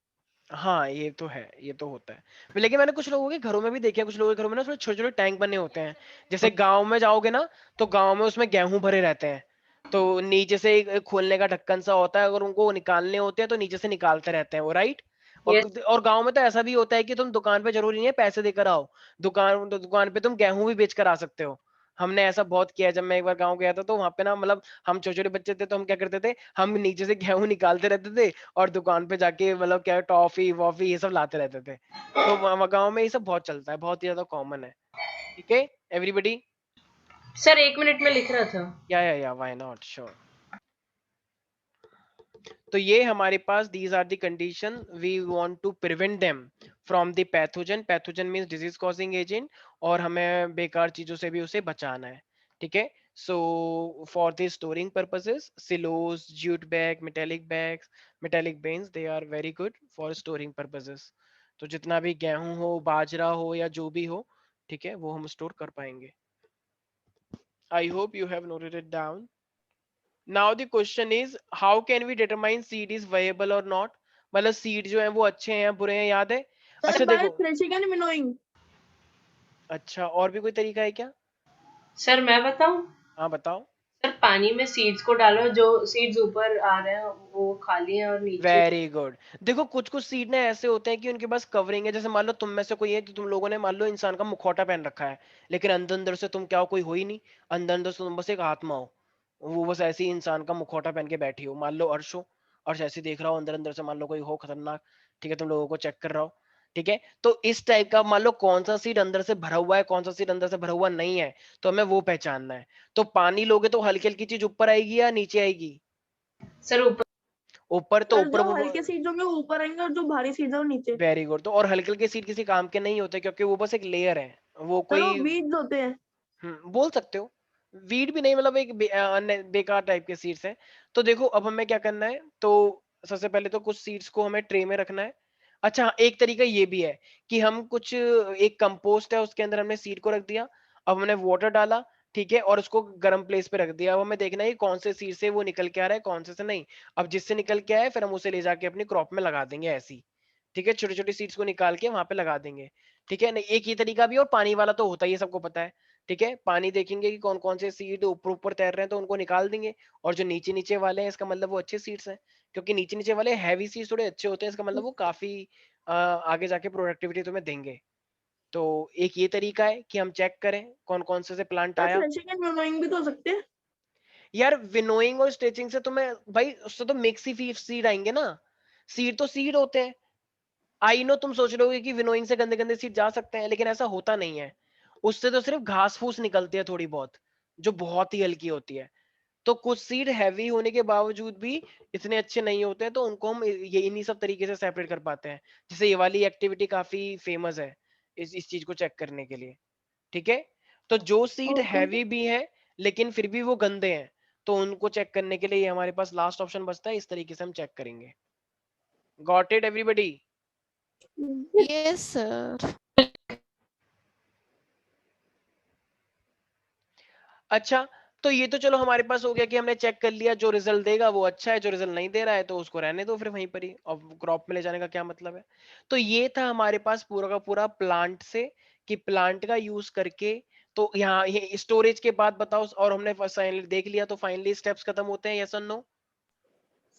हाँ ये तो है, ये तो होता है, लेकिन मैंने कुछ लोगों के घरों में भी देखा है, कुछ लोगों के घरों में ना थोड़े छोटे छोटे टैंक बने होते हैं। जैसे गांव में जाओगे ना, तो गांव में उसमें गेहूं भरे रहते हैं, तो नीचे से एक खोलने का ढक्कन सा होता है, अगर उनको निकालने होते हैं तो नीचे से निकालते रहते हैं वो, राइट। यस। और गांव में तो ऐसा भी होता है कि तुम दुकान पे जरूरी नहीं है पैसे देकर आओ, दुकान पे तुम गेहूं भी बेच कर आ सकते हो। हमने ऐसा बहुत किया है। जब मैं एक बार गाँव गया था तो वहां पे ना, मतलब हम छोटे छोटे बच्चे थे तो हम क्या करते थे, हम नीचे से गेहूं निकालते रहते थे और दुकान पे जाके मतलब क्या टॉफी वॉफी ये सब लाते रहते थे। तो गाँव में ये सब बहुत चलता है, बहुत ही ज्यादा कॉमन है। ठीक है एवरीबॉडी। सर 1 मिनट में लिख रहा था। या व्हाई नॉट, श्योर। तो ये हमारे पास these are the condition we want to prevent them from the pathogen. Pathogen means disease causing agent, और हमें बेकार चीजों से भी उसे बचाना है। ठीक है, so for the storing purposes, silos, jute bag, metallic bags, metallic bins, they are very good for storing purposes. तो जितना भी गेहूं हो, बाजरा हो, या जो भी हो, ठीक है, वो हम स्टोर कर पाएंगे। I hope you have noted it down. Now the question is how can we determine seed is viable और नॉट, मतलब सीड जो है वो अच्छे हैं बुरे हैं, याद है। सर अच्छा बाय देखो, थ्रेशिंग एंड विनोइंग। अच्छा और भी कोई तरीका है क्या। सर मैं बताऊं। हाँ बताओ। सर पानी में सीड्स को डालो, जो सीड्स ऊपर आ रहे हैं वो खाली हैं और नीचे। Very good. देखो कुछ कुछ सीड ना ऐसे होते हैं कि उनके पास कवरिंग है, जैसे मान लो तुम में से कोई है कि तुम लोगों ने मान लो इंसान का मुखौटा पहन रखा है, लेकिन अंदर अंदर से तुम क्या हो, कोई हो ही नहीं। अंदर अंदर से तुम बस एक आत्मा हो, वो बस ऐसे ही इंसान का मुखौटा पहन के बैठी हो। मान लो अर्श हो, अर्श ऐसे देख रहा हो अंदर अंदर से, मान लो कोई हो खतरनाक, ठीक है, तुम लोगों को चेक कर रहा हो। ठीक है, तो इस टाइप का मान लो कौन सा सीड अंदर से भरा हुआ है, कौन सा सीड अंदर से भरा हुआ नहीं है, तो हमें वो पहचानना है। तो पानी लोगे तो हल्की हल्की चीज ऊपर आएगी या नीचे आएगी। सर ऊपर। ऊपर, तो सर ऊपर जो वो, हल्के सीड्स होंगे वो ऊपर आएंगे और जो भारी सीड्स है वो नीचे। Very good. तो और हल्के हल्के सीड किसी काम के नहीं होते, क्योंकि वो बस एक लेयर है, वो सर वो कोई वीड्स होते हैं। बोल सकते हो। वीड भी नहीं, मतलब एक बेकार टाइप के सीड्स हैं। तो देखो अब हमें क्या करना है, तो सबसे पहले तो कुछ सीड्स को हमें ट्रे में रखना है। अच्छा हाँ, एक तरीका ये भी है कि हम कुछ एक कंपोस्ट है उसके अंदर हमने सीड को रख दिया, अब हमने वाटर डाला, ठीक है, और उसको गर्म प्लेस पे रख दिया। अब हमें देखना है कि कौन से सीड से वो निकल के आ रहा है, कौन से नहीं। अब जिससे निकल के आए फिर हम उसे ले जाके अपनी क्रॉप में लगा देंगे ऐसी। ठीक है, छोटी छोटी सीड्स को निकाल के वहां पे लगा देंगे। ठीक है, नहीं एक ये तरीका भी है, और पानी वाला तो होता ही है, सबको पता है। ठीक है, पानी देखेंगे कि कौन कौन से सीड ऊपर ऊपर तैर रहे हैं तो उनको निकाल देंगे, और जो नीचे नीचे वाले हैं इसका मतलब वो अच्छे सीड्स हैं, क्योंकि नीचे नीचे वाले हैवी सीड्स थोड़े अच्छे होते हैं, इसका मतलब वो काफी आगे जाके प्रोडक्टिविटी तुम्हें देंगे। तो एक ये तरीका है कि हम चेक करें कौन कौन से प्लांट सर आया। थ्रेशिंग एंड विनोइंग भी तो हो सकते हैं। यार विनोइंग और स्ट्रेचिंग से तुम्हें भाई उससे तो मिक्स ही सीड आएंगे ना, सीड तो सीड होते हैं। आई नो तुम सोच रहे हो कि विनोइंग से गंदे गंदे सीड जा सकते हैं, लेकिन ऐसा होता नहीं है। उससे तो सिर्फ घास फूस निकलती है थोड़ी बहुत, जो बहुत ही हल्की होती है। तो कुछ सीड हैवी होने के बावजूद भी इतने अच्छे नहीं होते हैं, तो उनको हम ये इन्हीं सब तरीके से सेपरेट कर पाते हैं। जैसे ये वाली एक्टिविटी काफी फेमस है इस चीज को चेक करने के लिए। ठीक है, तो जो सीड ओके। हैवी भी है लेकिन फिर भी वो गंदे हैं, तो उनको चेक करने के लिए ये हमारे पास लास्ट ऑप्शन बचता है, इस तरीके से हम चेक करेंगे। Got it everybody. Yes sir. अच्छा, तो ये तो चलो हमारे पास हो गया कि हमने चेक कर लिया, जो रिजल्ट देगा वो अच्छा है, जो रिजल्ट नहीं दे रहा है तो उसको रहने दो फिर वहीं पर ही, अब क्रॉप में ले जाने का क्या मतलब है। तो ये था हमारे पास पूरा का पूरा प्लांट से, कि प्लांट का यूज करके तो यहाँ ये स्टोरेज के बाद बताओ, और हमने फाइनली देख लिया, तो फाइनली स्टेप्स खत्म होते हैं, यस और नो?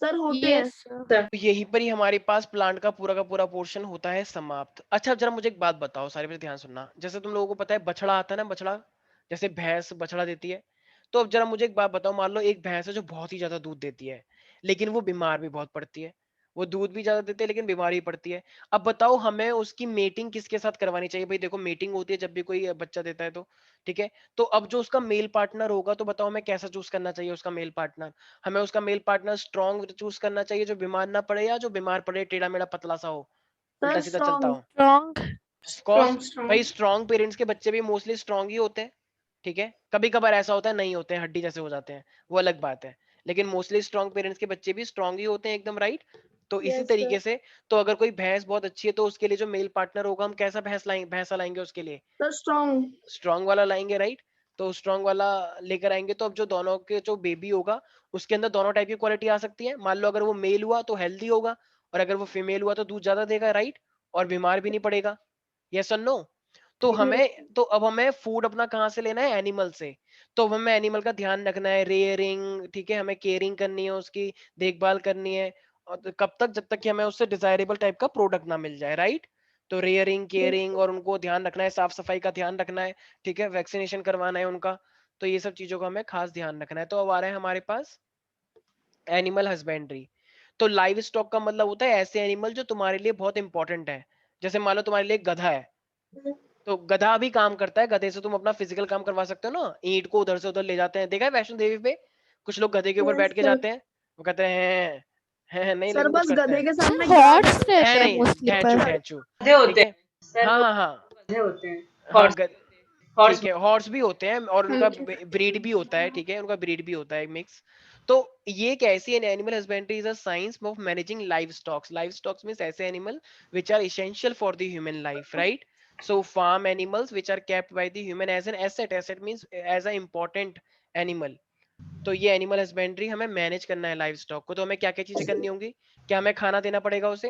सर होते हैं। Yes sir. तो यहीं पर ही हमारे पास प्लांट का पूरा पोर्शन होता है समाप्त। अच्छा अब जरा मुझे एक बात बताओ, सारे पे ध्यान सुनना। जैसे तुम लोगों को पता है बछड़ा आता है ना, बछड़ा, जैसे भैंस बछड़ा देती है, तो अब जरा मुझे एक बात बताओ, मान लो एक भैंस है जो बहुत ही ज्यादा दूध देती है, लेकिन वो बीमार भी बहुत पड़ती है। वो दूध भी ज्यादा देती है लेकिन बीमार भी पड़ती है। अब बताओ हमें उसकी मेटिंग किसके साथ करवानी चाहिए? भाई देखो, मेटिंग होती है जब भी कोई बच्चा देता है तो, ठीक है। तो अब जो उसका मेल पार्टनर होगा, तो बताओ हमें कैसा चूज करना चाहिए उसका मेल पार्टनर? हमें उसका मेल पार्टनर स्ट्रॉन्ग चूज करना चाहिए, जो बीमार ना पड़े, या जो बीमार पड़े टेढ़ा मेढ़ा पतला सा हो, उल्टा सर सीधा चलता हो? स्ट्रॉन्ग। कॉज स्ट्रॉन्ग भाई स्ट्रॉन्ग स्ट्रॉन्ग पेरेंट्स के बच्चे भी मोस्टली स्ट्रॉन्ग ही होते हैं, ठीक है। कभी कभार ऐसा होता है नहीं होते हैं, हड्डी जैसे हो जाते हैं, वो अलग बात है। लेकिन मोस्टली स्ट्रॉन्ग पेरेंट्स के बच्चे भी स्ट्रॉन्ग ही होते हैं, एकदम राइट। तो इसी यस सर। तरीके से, तो अगर कोई भैंस बहुत अच्छी है, तो उसके लिए जो मेल पार्टनर होगा, हम कैसा भैंसा लाएंगे उसके लिए? Sir strong. स्ट्रॉन्ग वाला लाएंगे, राइट। तो स्ट्रॉन्ग वाला लेकर आएंगे, तो अब जो दोनों के जो बेबी होगा, उसके अंदर दोनों टाइप की क्वालिटी आ सकती है। मान लो अगर वो मेल हुआ तो हेल्दी होगा, और अगर वो फीमेल हुआ तो दूध ज्यादा देगा, राइट, और बीमार भी नहीं पड़ेगा, यस और नो? तो हमें, तो अब हमें फूड अपना कहाँ से लेना है? एनिमल से। तो अब हमें एनिमल का ध्यान रखना है, रेयरिंग, ठीक है, हमें केयरिंग करनी है, उसकी देखभाल करनी है, और तो कब तक? जब तक कि हमें उससे डिजायरेबल टाइप का प्रोडक्ट ना मिल जाए, राइट। तो रेयरिंग, केयरिंग, और उनको ध्यान रखना है, साफ सफाई का ध्यान रखना है, ठीक है, वैक्सीनेशन करवाना है उनका। तो ये सब चीजों का हमें खास ध्यान रखना है। तो अब आ रहे हैं हमारे पास एनिमल हस्बेंड्री। तो लाइव स्टॉक का मतलब होता है ऐसे एनिमल जो तुम्हारे लिए बहुत इंपॉर्टेंट है। जैसे मान लो तुम्हारे लिए एक गधा है, तो गधा भी काम करता है, गधे से तुम अपना फिजिकल काम करवा सकते हो ना, ईंट को उधर से उधर ले जाते हैं, देखा है वैष्णो देवी पे कुछ लोग गधे के ऊपर यस बैठ के सर। जाते हैं, वो कहते हैं नहीं, सर लेकिन कुछ बस करते गधे हैं। के सर सामने गार्ड हॉर्स है रहते हैं नहीं, मोस्टली ढैंचू पर। ढैंचू, गधे ठीक होते है। हैं सर, हाँ वो हाँ हाँ गधे होते हैं, हाँ, हॉर्स हॉर्स ठीक है, हॉर्स भी होते हैं, और हाँ उनका जी ब्रीड भी होता है, ठीक है, उनका ब्रीड भी होता है मिक्स। तो ये एक ऐसी animal husbandry is a science of managing livestocks. Livestocks means ऐसे animal which are essential for the human life, right. So farm animals which are kept by the human as an asset. Asset means as a important animal. तो ये एनिमल हस्बेंड्री हमें मैनेज करना है लाइव स्टॉक को। तो हमें क्या क्या चीजें करनी होंगी? क्या हमें खाना देना पड़ेगा उसे?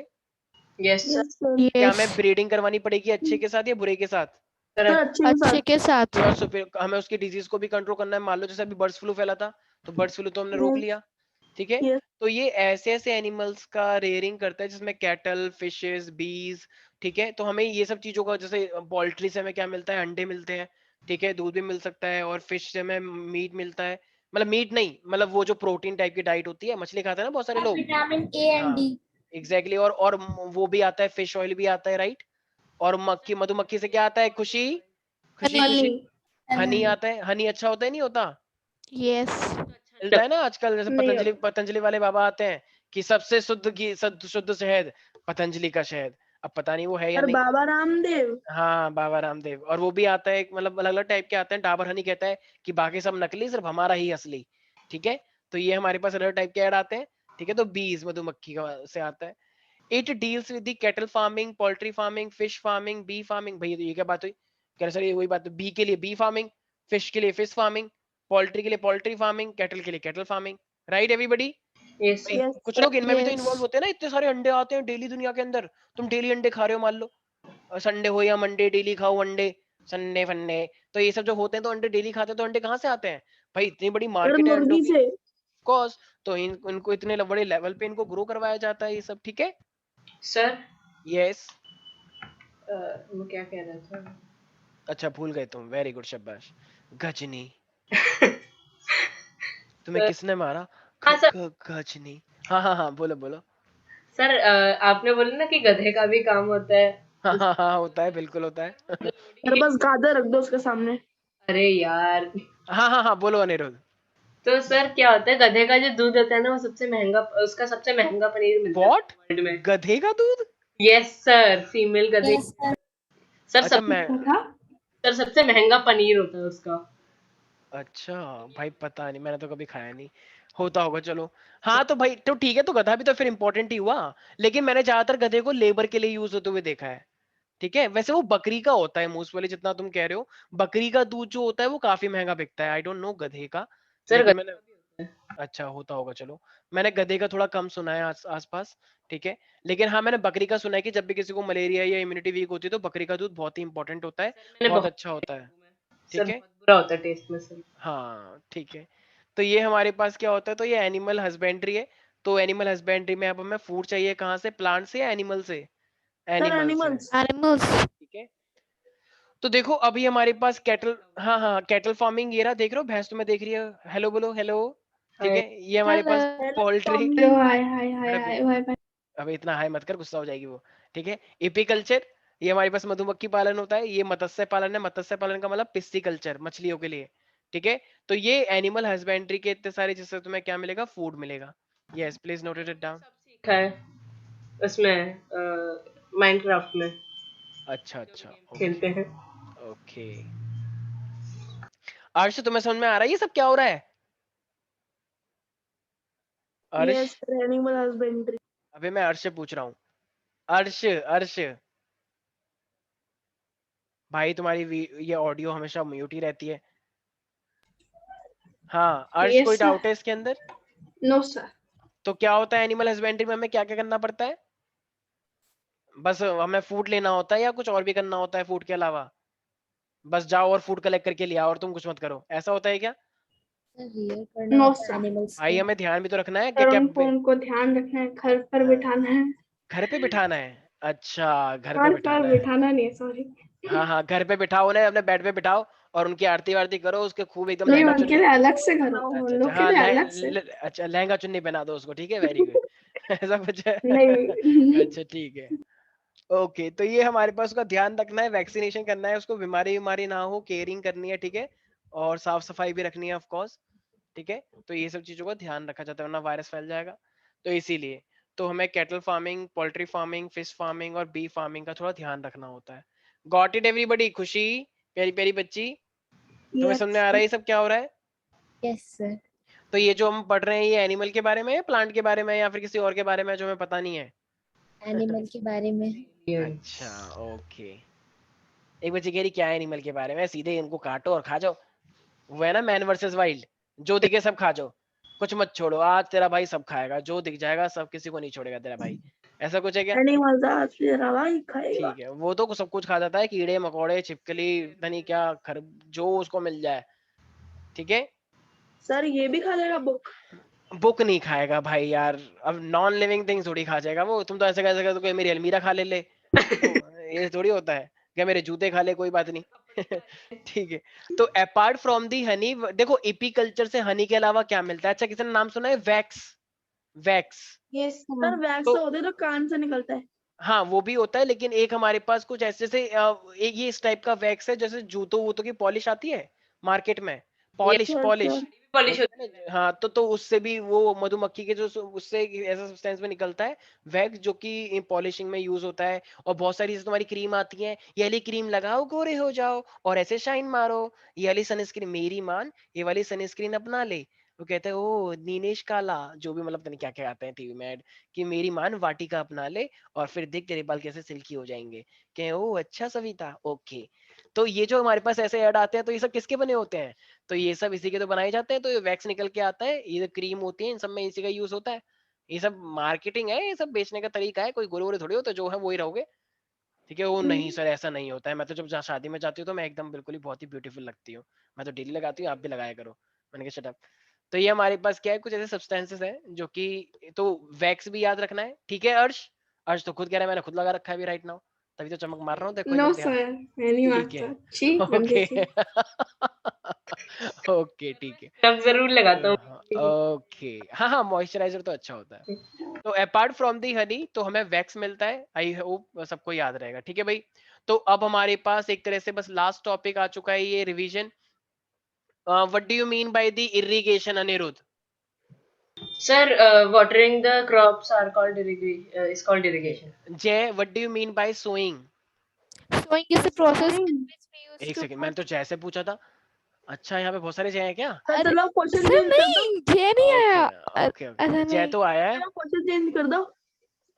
Yes sir, yes sir. क्या यस हमें ब्रीडिंग करवानी पड़ेगी अच्छे के साथ या बुरे के साथ? सर अच्छे के अच्छे साथ। के साथ। और फिर हमें उसकी डिजीज को भी कंट्रोल करना है। मान लो जैसे अभी बर्ड फ्लू फैला था, तो बर्ड फ्लू तो हमने रोक यस लिया, ठीक है। यस। तो ये ऐसे ऐसे एनिमल्स का रेयरिंग करता है, जिसमें कैटल, फिशेस, बीज, ठीक है। तो हमें ये सब चीजों का, जैसे पोल्ट्री से हमें क्या मिलता है? अंडे मिलते हैं, ठीक है, दूध भी मिल सकता है, और फिश से हमें मीट मिलता है, मतलब मीट नहीं, मतलब वो जो प्रोटीन टाइप की डाइट होती है, मछली खाते हैं ना बहुत सारे लोग। विटामिन ए एंड हाँ, डी। एग्जैक्टली। और वो भी आता है, फिश ऑयल भी आता है, राइट। और मक्खी, मधुमक्खी से क्या आता है? खुशी, खुशी हनी। हनी। खुशी। हनी आता है। हनी अच्छा होता है, नहीं होता? यस। मिलता है ना आजकल, जैसे नहीं पतंजलि पतंजलि वाले बाबा आते हैं कि सबसे शुद्ध घी, शुद्ध शहद पतंजलि का शहद। अब पता नहीं वो है या सर नहीं। बाबा रामदेव। हाँ, बाबा रामदेव। और वो भी आता है, मतलब अलग अलग टाइप के आते हैं। डाबर हनी कहता है कि बाकी सब नकली, सिर्फ हमारा ही असली, ठीक है। तो ये हमारे पास अलग टाइप के ऐड आते हैं, ठीक है। तो बीज मधुमक्खी का से आता है। It deals with the cattle farming, poultry farming, fish farming, bee farming. भैया ये क्या बात हुई? कह रहे सर ये वही बात, बी के लिए बी फार्मिंग, फिश के लिए फिश फार्मिंग, पोल्ट्री के लिए पोल्ट्री फार्मिंग, कैटल के लिए cattle farming, right everybody? Yes भाई सर, यस कुछ सर। लोग इनमें भी तो यस। इन्वॉल्व होते हैं ना, इतने सारे अंडे आते हैं डेली दुनिया के अंदर। तुम डेली अंडे खा रहे हो, मान लो संडे हो या मंडे, डेली खाओ अंडे, संडे फंडे। तो ये सब जो होते हैं, तो अंडे डेली खाते हैं, तो अंडे कहाँ से आते हैं? भाई इतनी बड़ी सर मार्केट है अंडों मुर्गी की, से। कॉज। तो इनको इतने बड़े लेवल पे इनको ग्रो करवाया जाता है, ये सब, ठीक है। Sir yes. वो क्या कह रहा था? अच्छा भूल गए तुम, वेरी गुड, शाबाश। गजनी। तुम्हें सर, किसने मारा? हाँ सर, गजनी। हाँ हाँ हाँ, बोलो बोलो। सर आपने बोला ना कि गधे का भी काम होता है। हाँ हाँ हाँ, होता है, बिल्कुल होता है। सर बस गाजर रख दो उसके सामने। अरे यार, हाँ हाँ हाँ, बोलो अनिरुद्ध। तो सर क्या होता है, गधे का जो दूध होता है ना, वो सबसे महंगा, उसका सबसे महंगा पनीर मिलता है व्हाट? वर्ल्ड में। गधे का दूध? यस सर, फीमेल गधे। Yes sir. सर अच्छा मैं, था। सर सबसे महंगा पनीर होता है उसका। अच्छा भाई पता नहीं, मैंने तो कभी खाया नहीं, होता होगा, चलो। हाँ तो भाई तो ठीक है, तो गधा भी तो फिर इंपॉर्टेंट ही हुआ। लेकिन मैंने ज्यादातर गधे को लेबर के लिए यूज होते हुए देखा है, ठीक है। वैसे वो बकरी का होता है मोस्ट वाले, जितना तुम कह रहे हो। बकरी का दूध जो होता है वो काफी महंगा बिकता है, आई डोंट नो गधे का। सर लेकिन गधे मैंने, का भी होता है। अच्छा होता होगा, चलो। मैंने गधे का थोड़ा कम सुना है आसपास, ठीक है। लेकिन हाँ, मैंने बकरी का सुना है कि जब भी किसी को मलेरिया या इम्यूनिटी वीक होती है, तो बकरी का दूध बहुत ही इंपॉर्टेंट होता है, सर मैंने बहुत बहुत अच्छा होता है। सर ठीक है। बहुत बुरा होता है टेस्ट में सर। हाँ ठीक है। तो ये हमारे पास क्या होता है, तो ये एनिमल हस्बेंड्री है। तो एनिमल हस्बेंड्री में अब हमें फूड चाहिए कहाँ से, प्लांट से या एनिमल से? सर एनिमल से। एनिमल्स। एनिमल्स। ठीक है। तो देखो अभी हमारे पास कैटल, हाँ हाँ कैटल फार्मिंग ये रहा, देख रहे हो भैंस तुम्हें देख रही है, हेलो बोलो हेलो। ठीक हाय। है, ये हमारे पास हेलो। पोल्ट्री। हेलो, हाय हाय हाय अरे हाय हाय हाय। अबे इतना हाई मत कर, गुस्सा हो जाएगी वो। ठीक है। एपीकल्चर, ये हमारे पास मधुमक्खी पालन होता है। ये मत्स्य पालन है, मत्स्य पालन का मतलब पिस्सीकल्चर, मछलियों के लिए। ठीक है। तो ये एनिमल हस्बेंड्री के इतने सारे, जिससे तुम्हें क्या मिलेगा, फूड मिलेगा। Yes please noted it down. सब सीखा है उसमें माइनक्राफ्ट में अच्छा जो भी अच्छा गेम खेलते ओके हैं। ओके। अर्श तुम्हें समझ में आ रहा है ये सब क्या हो रहा है? अर्श, यस सर एनिमल हस्बेंड्री। अबे मैं अर्श से पूछ रहा हूँ। अर्श अर्श भाई तुम्हारी ये ऑडियो हमेशा म्यूट ही रहती है। हाँ अर्श, कोई यस सर। डाउट है इसके अंदर? No sir. तो क्या होता है एनिमल हस्बेंड्री में, हमें क्या क्या करना पड़ता है? बस हमें फूड लेना होता है या कुछ और भी करना होता है फूड के अलावा? बस जाओ और फूड कलेक्ट करके ले आओ और तुम कुछ मत करो, ऐसा होता है क्या? रियर करना नो होता है सर। एनिमल्स भाई को। हमें ध्यान भी तो रखना है कि सर क्या उनको ध्यान रखना है, घर पर हाँ, बिठाना है। घर पे बिठाना है। अच्छा घर पे घर पर बिठाना है। बिठाना नहीं है, सॉरी। हाँ हाँ घर पे बिठाओ उन्हें, अपने बेड पे बिठाओ और उनकी आरती वारती करो, उसके खूब एकदम नहीं, लहंगा उनके चुन्नी। लिए अलग से घर हो, अच्छा उन अच्छा लोग के हाँ लिए अलग से। अच्छा लहंगा चुन्नी पहना दो उसको, ठीक है वेरी गुड। ऐसा कुछ है। नहीं। अच्छा ठीक है। ओके तो ये हमारे पास उसका ध्यान रखना है, वैक्सीनेशन करना है उसको, बीमारी बीमारी ना हो, केयरिंग करनी है। ठीक है। और साफ सफाई भी रखनी है ऑफ कोर्स। ठीक है। तो ये सब चीजों का ध्यान रखा जाता है वरना वायरस फैल जाएगा। तो इसीलिए तो हमें cattle farming, poultry farming, fish farming और बी फार्मिंग का थोड़ा ध्यान रखना होता है। Got it everybody? खुशी प्यारी प्यारी बच्ची, तुम्हें समझ में यस आ रहा है ये सब क्या हो रहा है? Yes sir. तो ये जो हम पढ़ रहे हैं ये एनिमल के बारे में है, प्लांट के बारे में है, या फिर किसी और के बारे में है जो हमें पता नहीं है? एनिमल के बारे में। अच्छा ओके। एक बच्ची कह रही क्या है एनिमल के बारे में, सीधे इनको काटो और खा जाओ। वो है ना मैन वर्सेस वाइल्ड, जो दिखे सब खा जाओ, कुछ मत छोड़ो, आज तेरा भाई सब खाएगा, जो दिख जाएगा सब, किसी को नहीं छोड़ेगा तेरा भाई। ऐसा कुछ है क्या? एनिमल्स आज तेरा भाई खाएगा। ठीक है, वो तो सब कुछ खा जाता है, कीड़े मकोड़े छिपकली पता नहीं क्या खर, जो उसको मिल जाए। ठीक है। सर ये भी खा लेगा बुक? बुक नहीं खाएगा भाई यार, अब नॉन लिविंग थिंग थोड़ी खा जाएगा वो, तुम तो ऐसे कैसे तो कोई मेरी अलमीरा खा ले तो ये थोड़ी होता है, क्या मेरे जूते खा ले कोई बात नहीं। ठीक है। तो अपार्ट फ्रॉम दी हनी, देखो एपीकल्चर से हनी के अलावा क्या मिलता है? अच्छा किसी ने नाम सुना है wax? Wax yes sir wax तो तो होते तो कान से निकलता है। हाँ वो भी होता है, लेकिन एक हमारे पास कुछ ऐसे जैसे एक ये इस टाइप का वैक्स है, जैसे जूतों वूतों की पॉलिश आती है मार्केट में, ये पॉलिश अच्छा पॉलिश अच्छा। पॉलिश होता है ना, हाँ तो उससे भी वो मधुमक्खी के जो उससे एक ऐसा सब्सटेंस में निकलता है वैक्स, जो कि पॉलिशिंग में यूज होता है। और बहुत सारी जैसे तुम्हारी क्रीम आती है, ये वाली क्रीम लगाओ गोरे हो जाओ और ऐसे शाइन मारो, ये वाली सनस्क्रीन मेरी मान, ये वाली सनस्क्रीन अपना ले। वो कहते हैं ओ नीनेश काला, जो भी मतलब पता नहीं क्या क्या आते हैं टीवी में ऐड, कि मेरी मान वाटिका अपना ले और फिर देख तेरे बाल कैसे सिल्की हो जाएंगे। कहें ओ अच्छा सविता ओके। तो ये जो हमारे पास ऐसे ऐड आते हैं, तो ये सब किसके बने होते हैं? तो ये सब इसी के तो बनाए जाते हैं। तो ये वैक्स निकल के आता है, ये जो क्रीम होती है इन सब में इसी का यूज होता है। ये सब मार्केटिंग है, ये सब बेचने का तरीका है, कोई गोरे वोरे थोड़ी होते जो है वही रहोगे। ठीक है। वो नहीं सर ऐसा नहीं होता है, मैं तो जब जहाँ शादी में जाती हूँ तो मैं एकदम बिल्कुल ही बहुत ही ब्यूटीफुल लगती हूँ, मैं तो डेली लगाती हूँ, आप भी लगाया करो। मैंने कहा शट अप। तो ये हमारे पास क्या है, कुछ ऐसे सब्सटेंसेस हैं जो कि, तो वैक्स भी याद रखना है। ठीक है अर्श? अर्श तो खुद कह रहा है मैंने खुद लगा रखा है अभी राइट नाउ, तभी तो चमक मार रहा हूँ, देखो नो एकदम ध्यान। सर, मैं नहीं ठीक मारता। है। छी, गंदी ओके। सी। ओके ठीक है। अब जरूर लगाता हूँ। ओके हाँ हाँ मॉइस्चराइजर तो अच्छा होता है। तो अपार्ट फ्रॉम दी हनी तो हमें वैक्स मिलता है, आई होप सबको याद रहेगा। ठीक है भाई। तो अब हमारे पास एक तरह से बस लास्ट टॉपिक आ चुका है, ये revision. What do you mean by the irrigation Aniruddh? Sir watering the crops are called is called irrigation. Jay what do you mean by sowing? Sowing is the process in Sowing? which we used एक to सेकंड, मैंने put. तो जय से पूछा था। अच्छा यहाँ पे बहुत सारे जय हैं क्या? सर अरे चलो क्वेश्चन सर चेंज कर दो। नहीं, ये नहीं ओके आया। ओके ओके ऐसा जय नहीं। तो आया है। चलो क्वेश्चन चेंज कर दो।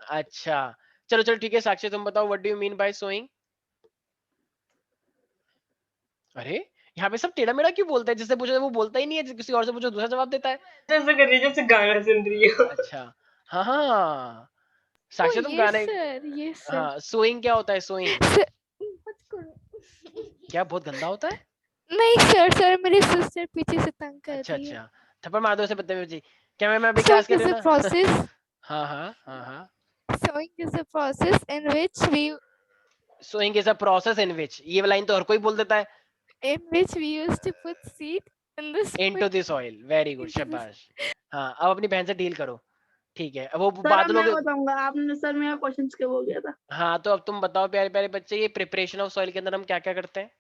अच्छा चलो चलो ठीक है, साक्षी तुम बताओ what do you mean by sowing? अरे यहाँ पे सब टेढ़ा मेढ़ा क्यों बोलता है, जिससे पूछो वो बोलता ही नहीं है, किसी और से पूछो दूसरा जवाब देता है। जैसे कर रही है जैसे गाना सुन रही हो। अच्छा हाँ हाँ ओ साक्षी तुम ये गाने, सर, ये सर। हाँ सोइंग क्या होता है सोइंग? सर मत करो। क्या बहुत गंदा होता है? नहीं सर, सर मेरी सिस्टर पीछे से तंग कर अच्छा रही है। अच्छा, थप्पड़ मार दो उसे बदतमीजी। क्या मैं अभी क्लास Sewing कर is रही a हूँ ना? process. हाँ हाँ हाँ हाँ। Sewing is a process in which sowing is a process in which, ये लाइन तो हर कोई बोल देता है। we used to put seed in the soil into the soil, very good, into this. शाबाश। हाँ, अब अपनी बहन से डील करो, ठीक है। अब वो सर अब बादलों मैं के। बताऊंगा, आपने सर मेरा क्वेश्चन स्किप हो गया था। हाँ, तो अब तुम बताओ प्यारे प्यारे बच्चे, ये प्रिपरेशन ऑफ सॉइल के अंदर हम क्या क्या करते हैं?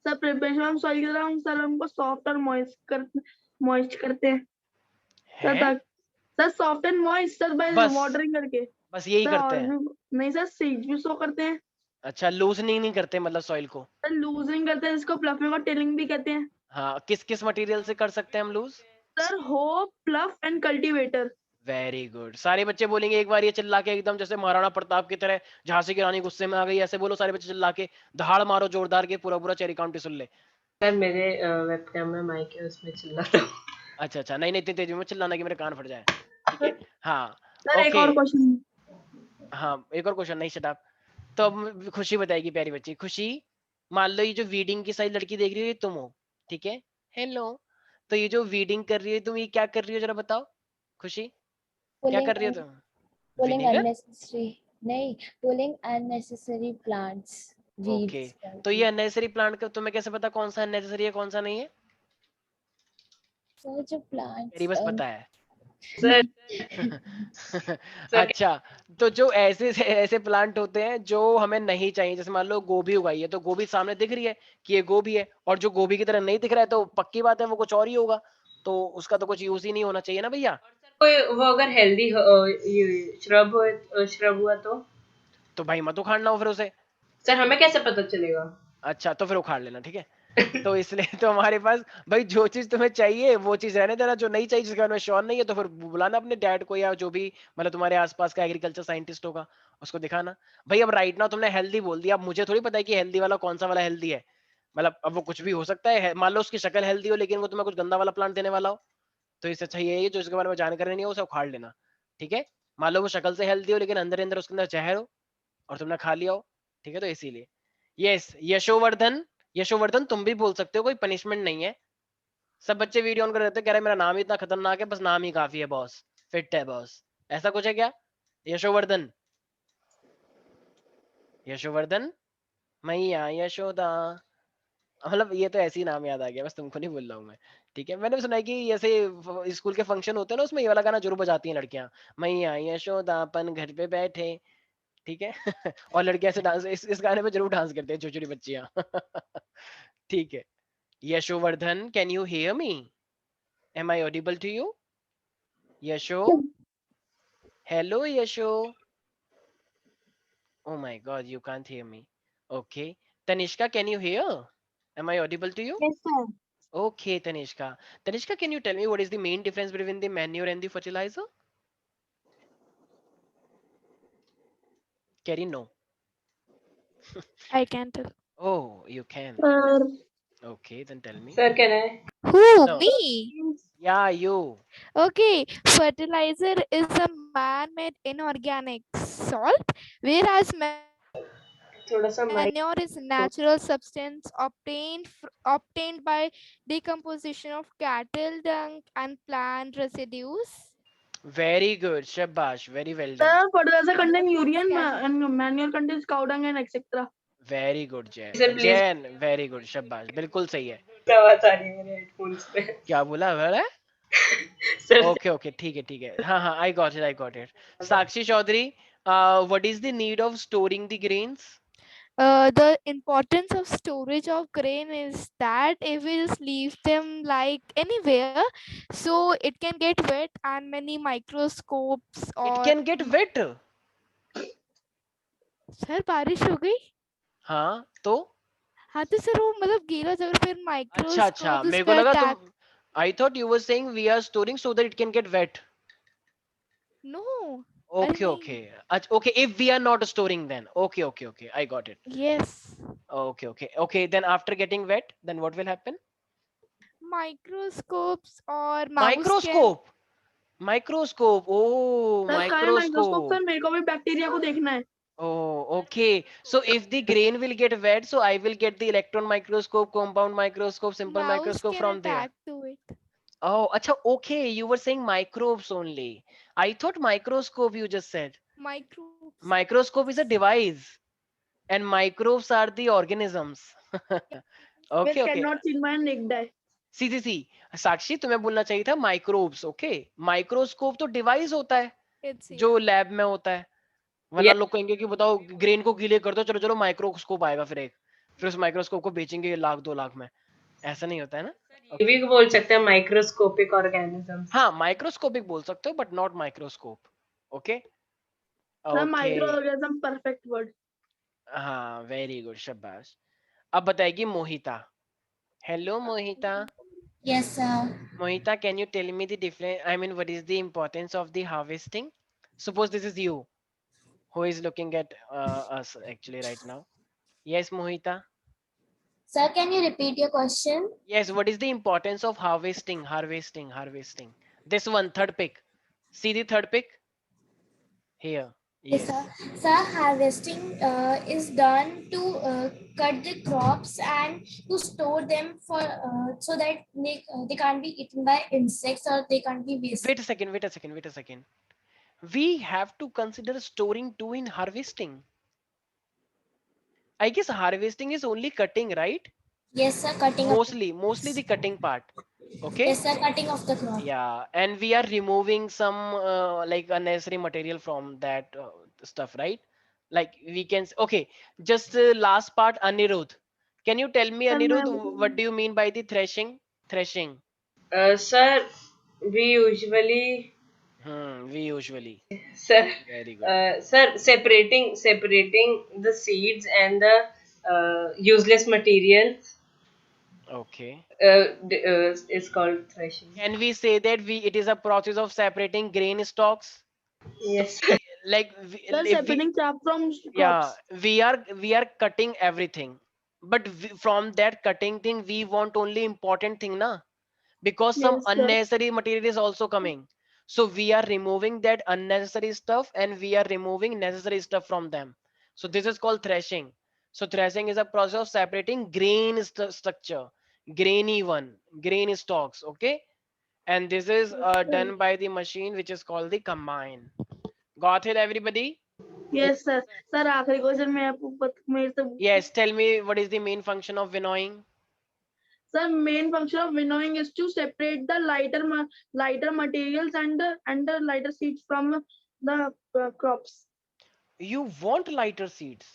सर प्रिपरेशन ऑफ सॉइल की तरह हम सर हमको सॉफ्ट और मॉइस्ट करते हैं सर, हैं? Sir soft and moist sir by बस वाटरिंग करके। बस यही सर करते और हैं? भी नहीं सर, सीड्स भी सो करते हैं अच्छा, लूजनिंग नहीं करते मतलब सॉइल को? सर, लूजनिंग करते हैं जिसको प्लफिंग और टेलिंग भी कहते हैं हाँ, किस किस मटेरियल से कर सकते हैं हम लूज? सर, हो, प्लफ एंड कल्टीवेटर। वेरी गुड, सारे बच्चे बोलेंगे एक बार ये चिल्ला के, एकदम जैसे महाराणा प्रताप की तरह, झांसी की रानी गुस्से में आ गई, ऐसे बोलो सारे बच्चे चिल्ला के, दहाड़ मारो जोरदार के, पूरा पूरा चेरी काउंटी सुन ले। सर मेरे वेबकैम में माइक है, उसमें चिल्लाता हूँ। अच्छा अच्छा, नहीं नहीं, इतनी तेजी में चिल्लाना कि मेरे कान फट जाए, ठीक है। हाँ, सर एक ओके। और क्वेश्चन। हाँ, एक और क्वेश्चन, नहीं शट अप। तो अब खुशी बताएगी, प्यारी बच्ची खुशी। मान लो ये जो वीडिंग की सारी लड़की देख रही हो ये तुम हो, ठीक है। हेलो। तो ये जो वीडिंग कर रही है तुम, ये क्या कर रही हो जरा बताओ खुशी, क्या कर रही हो Pulling तुम? pulling vinegar? unnecessary नहीं, pulling unnecessary plants, okay, weeds तो ये करके। अननेसेसरी प्लांट का तुम्हें कैसे पता कौन सा अननेसेसरी है कौन सा नहीं है? सर जो मेरी plants बस पता है। सर सर अच्छा, तो जो ऐसे से ऐसे प्लांट होते हैं जो हमें नहीं चाहिए, जैसे मान लो गोभी उगाई है, तो गोभी सामने दिख रही है कि ये गोभी है, और जो गोभी की तरह नहीं दिख रहा है तो पक्की बात है वो कुछ और ही होगा, तो उसका तो कुछ यूज ही नहीं होना चाहिए ना भैया। कोई वो अगर हेल्दी ये श्रब हुआ तो भाई मत उखाड़ना हो फिर उसे। सर हमें कैसे पता चलेगा? अच्छा, तो फिर उखाड़ लेना, ठीक है। तो इसलिए तो हमारे पास, भाई जो चीज तुम्हें चाहिए वो चीज रहने देना, जो नहीं चाहिए जिसके बारे में श्योर नहीं है तो फिर बुलाना अपने डैड को, या जो भी मतलब तुम्हारे आसपास का एग्रीकल्चर साइंटिस्ट होगा, उसको दिखाना। भाई अब राइट नाउ तुमने हेल्दी बोल दिया, अब मुझे थोड़ी पता है कि हेल्दी वाला कौन सा वाला हेल्दी है, मतलब अब वो कुछ भी हो सकता है। मान लो उसकी शक्ल हेल्दी हो लेकिन वो तुम्हें कुछ गंदा वाला प्लांट देने वाला हो, तो इससे अच्छा ये है जो इसके बारे में जानकारी नहीं हो उसे उखाड़ लेना, ठीक है। मान लो वो शक्ल से हेल्दी हो लेकिन अंदर अंदर उसके अंदर जहर हो और तुमने खा लिया हो, ठीक है, तो इसीलिए। यस, यशोवर्धन, यशोवर्धन तुम भी बोल सकते हो, कोई पनिशमेंट नहीं है। सब बच्चे वीडियो ऑन कर देते हैं, कह रहे मेरा नाम ही इतना खतरनाक है, बस नाम ही काफी है बॉस, फिट है बॉस, ऐसा कुछ है क्या? यशोवर्धन, यशोवर्धन, मैया यशोदा, मतलब ये तो ऐसे ही नाम याद आ गया, बस तुमको नहीं बोल रहा हूँ मैं, ठीक है। मैंने भी सुना है कि ऐसे स्कूल के फंक्शन होते हैं ना, उसमें ये वाला गाना जरूर बजाती हैं लड़कियां, मैया यशोदा अपन घर पे बैठे, ठीक है। और लड़कियां ऐसे डांस, इस गाने पे जरूर डांस करते हैं छोटी छोटी बच्चियां। ठीक है। Yashovardhan, can you hear me? Am I audible to you? Yasho, hello Yasho. Oh my God, you can't hear me. Okay. Tanishka, can you hear? Am I audible to you? Yes, sir. Okay, Tanishka. Tanishka, can you tell me what is the main difference between the manure and the fertilizer? Carrie, no. I can tell. Oh, you can. Sir, Okay, then tell me. Sir कहना है Who? No. Me? Yeah, you. Okay, fertilizer is a man-made inorganic salt, whereas थोड़ा सा mic manure is natural substance obtained by decomposition of cattle dung and plant residues. Very good. Shabash. Very well done. sir, fertilizer contain urea Can- and manure contains cow dung and etc. Very good, Jen. Sir please Jen, very good. शाबाश, बिल्कुल सही है। आवाज आ रही है मेरे हेडफोन्स पे। क्या बोला है? सर ओके ओके, ठीक है ठीक है, हाँ हाँ, I got it, I got it. Sakshi Chaudhary, what is the need of storing the grains? the importance of storage of grain is that if we just leave them like anywhere, so it can get wet and many microscopes it or can get wet? Sir बारिश हो गई। हाँ तो? हाँ तो सर वो मतलब गीला जगह फिर अच्छा अच्छा, माइक्रोस्कोप उस मेरे को पे लगा अटैक। तुम, I thought you were saying we are storing so that it can get wet. No, अरे ओके ओके, नहीं। अच्छा okay, if we are not storing then, okay okay okay, I got it. Yes, okay okay okay, then after getting wet then what will happen? Microscopes और mouse can. Microscope, microscope, oh sir, काय माइक्रोस्कोप माइक्रोस्कोप। सर, मेरे को भी बैक्टीरिया को देखना है। Oh, okay. So if the grain will get wet, so I will get the electron microscope, compound microscope, simple Mouse microscope can from there. attack to it. Oh, acha, okay. You were saying microbes only. I thought microscope you just said. Microbes. Microscope is a device and microbes are the organisms. which Okay, okay. cannot see my naked eye. सी साक्षी तुम्हें बोलना चाहिए था माइक्रोब्स. ओके, माइक्रोस्कोप तो डिवाइस होता है It's जो yeah. लैब में होता है. वरना लोग कहेंगे कि बताओ ग्रेन को गीले कर दो, चलो चलो माइक्रोस्कोप आएगा फिर उस माइक्रोस्कोप को बेचेंगे 1 लाख 2 लाख में. ऐसा नहीं होता है ना. ये भी बोल सकते हैं माइक्रोस्कोपिक ऑर्गेनिजम्स. हाँ, माइक्रोस्कोपिक बोल सकते हो but not microscope. Okay The okay. microorganism perfect word. हाँ, वेरी गुड, शाबाश. अब बताएगी मोहिता. Hello Mohita. Yes, sir. Mohita, can you tell me the difference? I mean, what is the importance of the harvesting? Suppose this is you who is looking at us actually right now. Yes, Mohita. Sir, can you repeat your question? Yes, what is the importance of harvesting? Harvesting. This one, third pick. See the third pick? Here. Yes, Yes. sir. Sir, harvesting is done to cut the crops and to store them for so that they can't be eaten by insects or they can't be wasted. Wait a second. We have to consider storing too in harvesting. I guess harvesting is only cutting, right? Yes, sir. Cutting of Mostly the cutting part. Okay. yes, sir. Cutting of the crop. Yeah, and we are removing some like unnecessary material from that stuff, right? Like we can okay, just last part, Anirudh. Can you tell me, Sir, Anirudh, मैं what do you mean by the threshing? Threshing. Sir, we usually, We usually. sir, Very good. sir, separating the seeds and the useless material Okay. is called threshing. Can we say that it is a process of separating grain stalks? Yes. Like sir, if we, separating chaff from yeah, crops. we are cutting everything, but from that cutting thing we want only important thing, na? Because some Yes, sir. unnecessary material is also coming, so we are removing that unnecessary stuff and we are removing necessary stuff from them. So this is called threshing. So threshing is a process of separating grain structure, grain stalks. Okay, and this is Sir. done by the machine which is called the combine. Got it, everybody? Yes, sir. Sir, आखिरी क्वेश्चन मैं आपको मेरे से Yes, tell me, what is the main function of winnowing? sir, main function of winnowing is to separate the lighter materials and the lighter seeds from the crops. You want lighter seeds,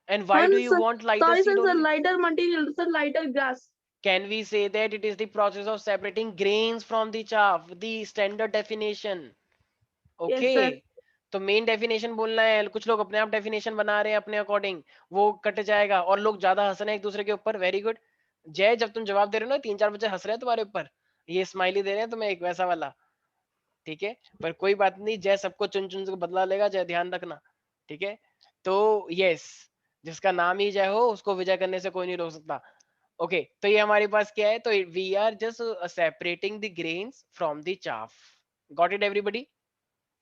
and why do you Sir, want lighter sorry, seed sir, only? lighter material, sir, lighter grass. Can we say that it is the process of separating grains from the chaff, the standard definition? Yes, sir. Okay, तो मेन डेफिनेशन बोलना है. कुछ लोग अपने आप डेफिनेशन बना रहे हैं अपने अकॉर्डिंग, वो कट जाएगा और लोग ज्यादा हंस रहे हैं एक दूसरे के ऊपर. Very good. जय, जब तुम जवाब दे रहे हो ना, 3-4 बच्चे हंस रहे हैं तुम्हारे ऊपर, ये स्माइली दे रहे हैं तुम्हें, एक वैसा वाला. ठीक है, पर कोई बात नहीं, जय सबको चुन चुन से बदला लेगा, जय ध्यान रखना. ठीक है, तो यस, जिसका नाम ही जय हो उसको विजय करने से कोई नहीं रोक सकता. ओके, तो ये हमारे पास क्या है, तो we are just separating the grains from the chaff. Got it everybody?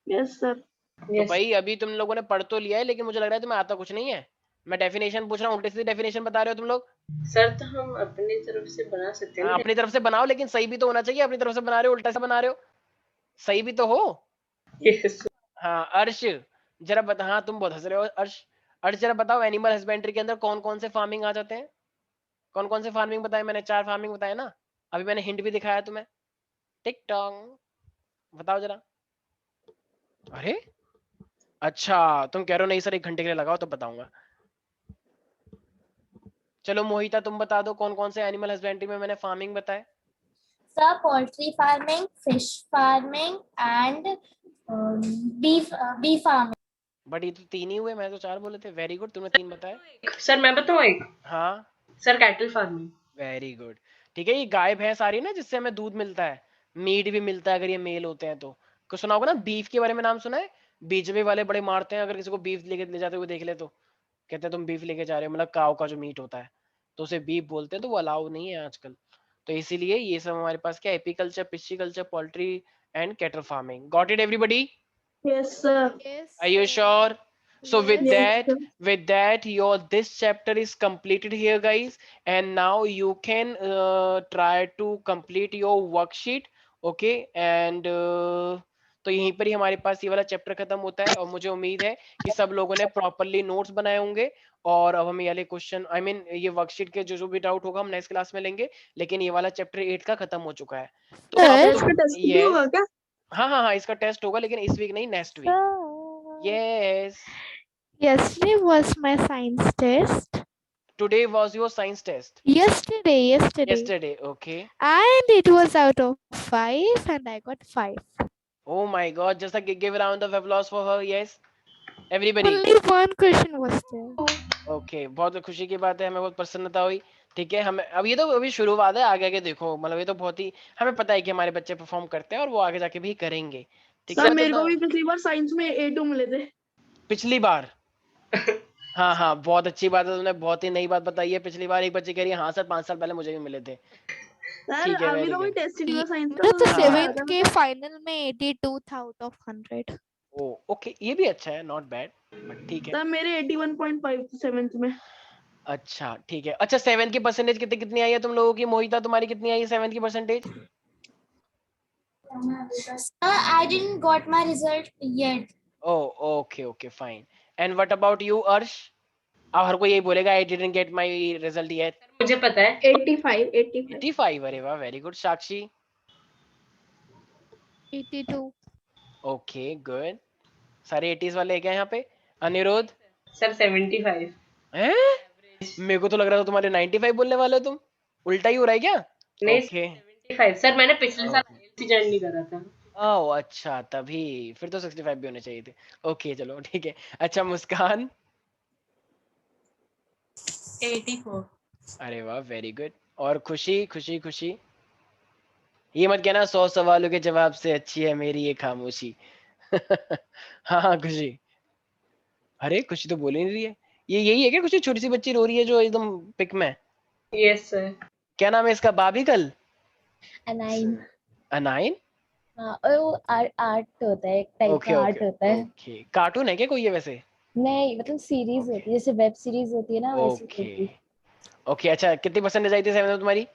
Yes, sir. तो Yes. भाई अभी तुम लोगों ने पढ़ तो लिया है, लेकिन मुझे लग रहा है तुम्हें आता कुछ नहीं है. मैं डेफिनेशन पूछ रहा हूँ, उल्टे सीधे डेफिनेशन बता रहे हो तुम लोग. सर, तो हम अपनी तरफ से बना सकते हैं हाँ, ना. अपनी तरफ से बनाओ, लेकिन सही भी तो होना चाहिए. अपनी तरफ से बना रहे हो, उल्टा सा बना रहे हो, सही भी तो हो. Yes. हाँ अर्श, जरा बता. हाँ, तुम बहुत हंस रहे हो. अर्श जरा बताओ, एनिमल हस्बेंड्री के अंदर कौन कौन से फार्मिंग आ जाते हैं? कौन कौन से फार्मिंग बताए मैंने? 4 फार्मिंग बताए ना. अभी मैंने हिंट भी दिखाया तुम्हें. टिक टॉक, बताओ जरा. अरे अच्छा, तुम कह रहे हो नहीं सर 1 घंटे के लिए लगाओ, तो बताऊंगा. चलो मोहिता, तुम बता दो कौन कौन से एनिमल हस्बेंड्री में मैंने फार्मिंग बताए. Sir, poultry farming, fish farming, and bee farming. But ये तो 3 ही हुए, मैं तो 4 बोले थे. वेरी गुड, तुमने 3 बताए. सर, मैं बताऊं एक? हाँ, sir, cattle farming. Very good. ठीक है, ये गाय भैंस आ रही है ना, जिससे हमें दूध मिलता है, मीट भी मिलता है अगर ये मेल होते हैं तो. कुछ सुना होगा ना, बीफ के बारे में नाम सुना है? बीजवे वाले बड़े मारते हैं अगर किसी को बीफ लेके ले जाते हुए देख ले, तो कहते हैं तुम बीफ लेके जा रहे हो, मतलब काऊ का जो मीट होता है, तो उसे बीफ बोलते हैं, तो वो अलाउ नहीं है आजकल. तो इसीलिए ये सब हमारे पास क्या, apiculture, pisciculture, poultry and cattle farming. Got it everybody? Yes, sir. Yes. Are you sir. Sure? So with Yes, that, your this chapter is completed here, guys, and now you can try to complete your worksheet, okay? And तो यहीं पर ही हमारे पास ये वाला चैप्टर खत्म होता है, और मुझे उम्मीद है कि सब लोगों ने प्रॉपरली नोट्स बनाए होंगे, और अब हम ये वाले क्वेश्चन ये वर्कशीट के जो जो भी डाउट होगा हम नेक्स्ट क्लास में लेंगे, लेकिन ये वाला चैप्टर 8 का खत्म हो चुका है। तो अब Sir, इसका टेस्ट भी यस, होगा क्या? हाँ, इसका टेस्ट होगा, लेकिन इस वीक नहीं, next week. sir, yes, yesterday was my science test. Today was your science test. Yesterday. Yesterday, okay. And it was out of 5 and I got 5. Oh my God, just give a round of applause for her. Yes, everybody. Only one question was there. Okay, बहुत खुशी की बात है, हमें बहुत प्रसन्नता हुई। ठीक है, हमें अब ये तो अभी शुरुआत है, आगे आगे देखो, मतलब ये तो बहुत ही हमें पता है कि हमारे बच्चे परफॉर्म करते हैं और वो आगे जाके भी करेंगे। ठीक है, सर मेरे को भी पिछली बार साइंस में A2 मिले थे। पिछली बार हाँ, बहुत अच्छी बात है, तुमने बहुत ही नई बात बताई है। पिछली बार एक बच्चे कह रही है, हाँ सर 5 साल पहले मुझे भी मिले थे। सर ठीक है, अभी वेरी तो कोई गुड। टेस्ट नहीं हुआ साइंस का, मेरा तो तो हाँ। 7th के फाइनल में 82 था out of 100. ओ ओके, ये भी अच्छा है, नॉट बैड, बट ठीक है। सर मेरे 81.5 थे 7th में। अच्छा ठीक है। अच्छा 7 की परसेंटेज कितनी आई है तुम लोगों की? मोहिता तुम्हारी कितनी आई है 7 की percentage? I didn't got my result yet. Oh, okay, fine. And what about you, Arsh? अब हर कोई यही बोलेगा, I didn't get my result yet. मुझे पता है 85 85, अरे वाह, very good. साक्षी? 82. Okay, good. सारे 80s वाले हैं क्या यहाँ पे? अनिरुद्ध? सर 75। हैं? मेरे को तो लग रहा था तुम्हारे 95 बोलने वाले हो तुम। उल्टा ही हो रहा है क्या? नहीं Okay. 75 सर, मैंने पिछले साल IELTS ज्वाइन नहीं करा था। ओह अच्छा, तभी फिर तो 65 भी होने चाहिए थे। ओके चलो ठीक है। अच्छा मुस्कान? 84। अरे वाह, वेरी गुड। और खुशी? खुशी ये मत कहना 100 सवालों के जवाब से अच्छी है मेरी ये खामोशी। हाँ खुशी। अरे खुशी तो बोल ही नहीं रही है। ये यही है क्या खुशी, छोटी सी बच्ची रो रही है जो एकदम पिक में? Yes sir. क्या नाम है इसका? बाबिकल? अनाइन। अनाइन? वो आर्ट होता है, एक टाइप ओके का आर्ट होता है। ओके, कार्टून है क्या कोई ये वैसे? नहीं मतलब सीरीज होती है, जैसे वेब सीरीज होती है ना वैसी ओके होती। ओके। अच्छा कितनी परसेंटेज आई थी 7 में तुम्हारी?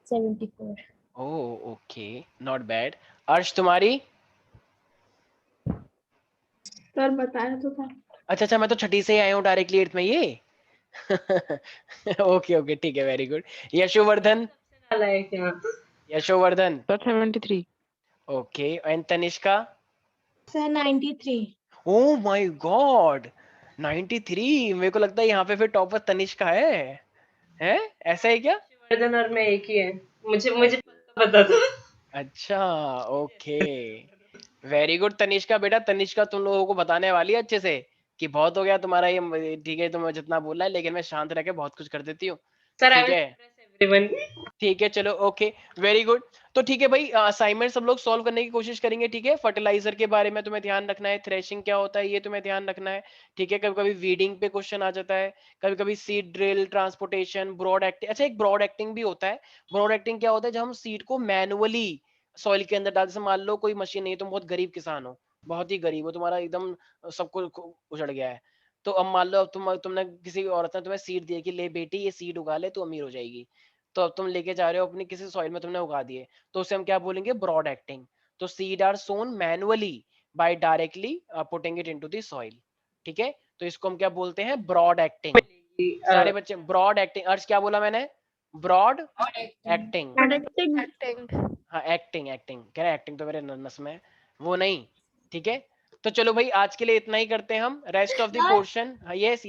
74। Oh okay, not bad. अर्श तुम्हारी? सर बताया तो था। अच्छा मैं तो छठी से ही आया हूँ डायरेक्टली 8th में ये। ओके ठीक है, वेरी गुड। यशोवर्धन? वाला है क्या? Yashovardhan? Sir, 73. Okay, and Tanishka? Sir 93। Oh my God, 93! मेरे को लगता है यहाँ पे फिर टॉपर तनिष्का है? ऐसा है क्या? वर्धन और मैं एक ही है, मुझे पता था। अच्छा ओके, वेरी गुड तनिष्का। बेटा तनिष्का तुम लोगों को बताने वाली है अच्छे से कि बहुत हो गया तुम्हारा ये, ठीक है तुम्हें जितना बोलना है, लेकिन मैं शांत रह के बहुत कुछ कर देती हूँ। सर ठीक है एवरीवन। ठीक है चलो, ओके वेरी गुड। तो ठीक है भाई, असाइनमेंट सब लोग सॉल्व करने की कोशिश करेंगे। ठीक है, फर्टिलाइजर के बारे में तुम्हें ध्यान रखना है, थ्रेशिंग क्या होता है ये तुम्हें ध्यान रखना है। ठीक है, कभी कभी वीडिंग पे क्वेश्चन आ जाता है, कभी कभी seed drill, transportation, broadcasting. अच्छा एक ब्रॉड एक्टिंग भी होता है। ब्रॉड एक्टिंग क्या होता है? जब हम सीड को मैनुअली सॉइल के अंदर डाल, जैसे मान लो कोई मशीन नहीं, तुम बहुत गरीब किसान हो, बहुत ही गरीब हो, तुम्हारा एकदम सब कुछ उजड़ गया है, तो अब मान लो अब तुमने किसी औरत ने तुम्हें सीड दिया कि ले बेटी ये सीड उगा ले, तू अमीर हो जाएगी। तो अब तुम लेके जा रहे हो अपनी किसी सॉइल में, तुमने उगा दिए, तो उसे हम क्या बोलेंगे? Broadcasting. तो seed are sown manually by directly putting it into the soil. ठीक है, तो इसको हम क्या बोलते हैं? Broadcasting. सारे बच्चे ब्रॉड एक्टिंग। अर्श क्या बोला मैंने? Broad acting. हाँ एक्टिंग कह रहा एक्टिंग तो मेरे नस में है, वो नहीं। ठीक है, तो चलो भाई आज के लिए इतना ही करते हैं हम। Rest of the portion, yes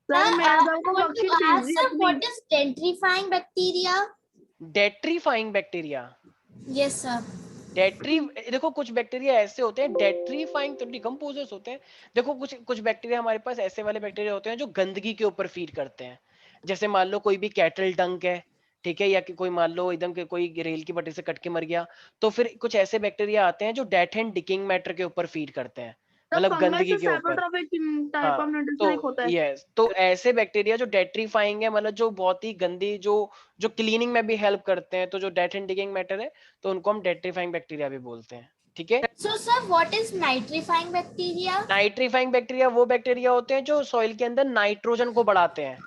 sir मैं आज आपको I want वर्कशीट to भेज ask, दी sir, अपनी। what is denitrifying bacteria? Denitrifying bacteria. Yes, sir. डेट्री, देखो कुछ बैक्टीरिया ऐसे होते हैं डेट्रीफाइंग, तो डिकम्पोजर्स होते हैं। देखो कुछ बैक्टीरिया हमारे पास ऐसे वाले बैक्टीरिया होते हैं जो गंदगी के ऊपर फीड करते हैं। जैसे मान लो कोई भी कैटल डंक है, ठीक है, या कि कोई मान लो एकदम के कोई रेल की पटरी से कट के मर गया, तो फिर कुछ ऐसे बैक्टीरिया आते हैं जो डेथ एंड डिकिंग मैटर के ऊपर फीड करते हैं, मतलब फंगस गंदगी से के ऊपर। सैप्रोट्रोपिक टाइप हाँ ऑफ न्यूट्रिशन होता है। यस, तो ऐसे बैक्टीरिया जो डेट्रीफाइंग है, मतलब जो बहुत ही गंदी, जो जो क्लीनिंग में भी हेल्प करते हैं, तो जो डेथ एंड डिकिंग मैटर है, तो उनको हम डेट्रीफाइंग बैक्टीरिया भी बोलते हैं। ठीक है। So, sir, what is nitrifying bacteria? Nitrifying bacteria वो बैक्टीरिया होते हैं जो सॉइल के अंदर नाइट्रोजन को बढ़ाते हैं।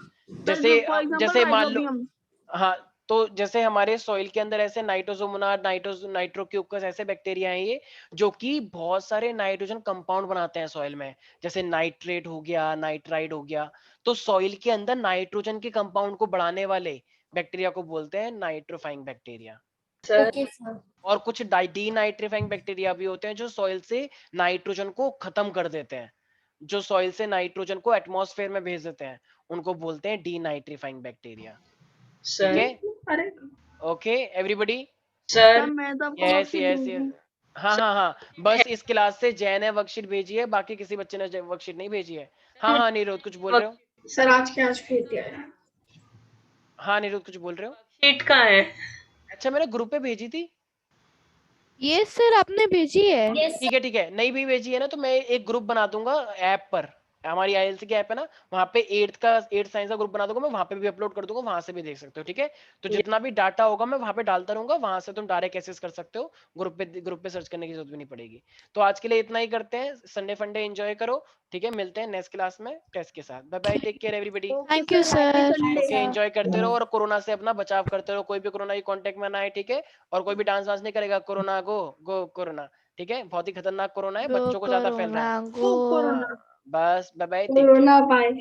जैसे फॉर एग्जांपल जैसे मान लो, राइजोबियम। हाँ, तो जैसे हमारे सॉइल के अंदर ऐसे नाइट्रोसोमोनास, नाइट्रोक्यूकस ऐसे बैक्टीरिया हैं ये, जो कि बहुत सारे नाइट्रोजन कंपाउंड बनाते हैं सॉइल में, जैसे नाइट्रेट हो गया, नाइट्राइड हो गया। तो सॉइल के अंदर नाइट्रोजन के कंपाउंड को बढ़ाने वाले बैक्टीरिया को बोलते हैं नाइट्रोफाइंग बैक्टीरिया। Sir Okay, sir. और कुछ डीनाइट्रीफाइंग बैक्टीरिया भी होते हैं जो सॉइल से नाइट्रोजन को खत्म कर देते हैं, जो सॉइल से नाइट्रोजन को एटमॉस्फेयर में भेज देते हैं, उनको बोलते हैं डीनाइट्रीफाइंग बैक्टीरिया। ठीक सर है, अरे ओके एवरीबॉडी? सर सर मैं तो आपको यस वर्कशीट यस दूंगी। यस, हाँ हाँ हाँ, बस इस क्लास से जैन ने वर्कशीट भेजी है, बाकी किसी बच्चे ने वर्कशीट नहीं भेजी है। हाँ हाँ निरोध कुछ बोल रहे हो? सर आज के आज भेज दिया है। हाँ निरोध कुछ बोल रहे हो? शीट कहाँ है? अच्छा मैंने ग्रुप पे भेजी थी। ये सर आपने भेजी है। Yes, ठीक है ठीक है, नहीं भी भेजी है ना तो मैं एक ग्रुप बना दूंगा ऐप पर, हमारी आईएलसी की ऐप है ना, वहां पे 8th साइंस का ग्रुप बना दूंगा मैं, वहां पे भी अपलोड कर दूंगा, वहां से भी देख सकते हो। ठीक है, तो जितना भी डाटा होगा मैं वहां पे डालता रहूंगा, वहां से तुम डायरेक्ट एक्सेस कर सकते हो, ग्रुप पे सर्च करने की जरूरत भी नहीं पड़ेगी। तो आज के लिए इतना ही करते हैं, संडे फंडे एंजॉय करो। ठीक है, मिलते हैं नेक्स्ट क्लास में टेस्ट के साथ। Bye bye, take care everybody. Thank you sir. Okay, enjoy करते रहो और कोरोना से अपना बचाव करते रहो, कोई भी कोरोना की कांटेक्ट में ना आए। ठीक है, और कोई भी डांस वांस नहीं करेगा, कोरोना गो कोरोना। ठीक है, बहुत ही खतरनाक कोरोना है, गो बच्चों को ज्यादा फैल रहा कोरोना है। गो। कोरोना। बस bye bye, take care. Corona bye.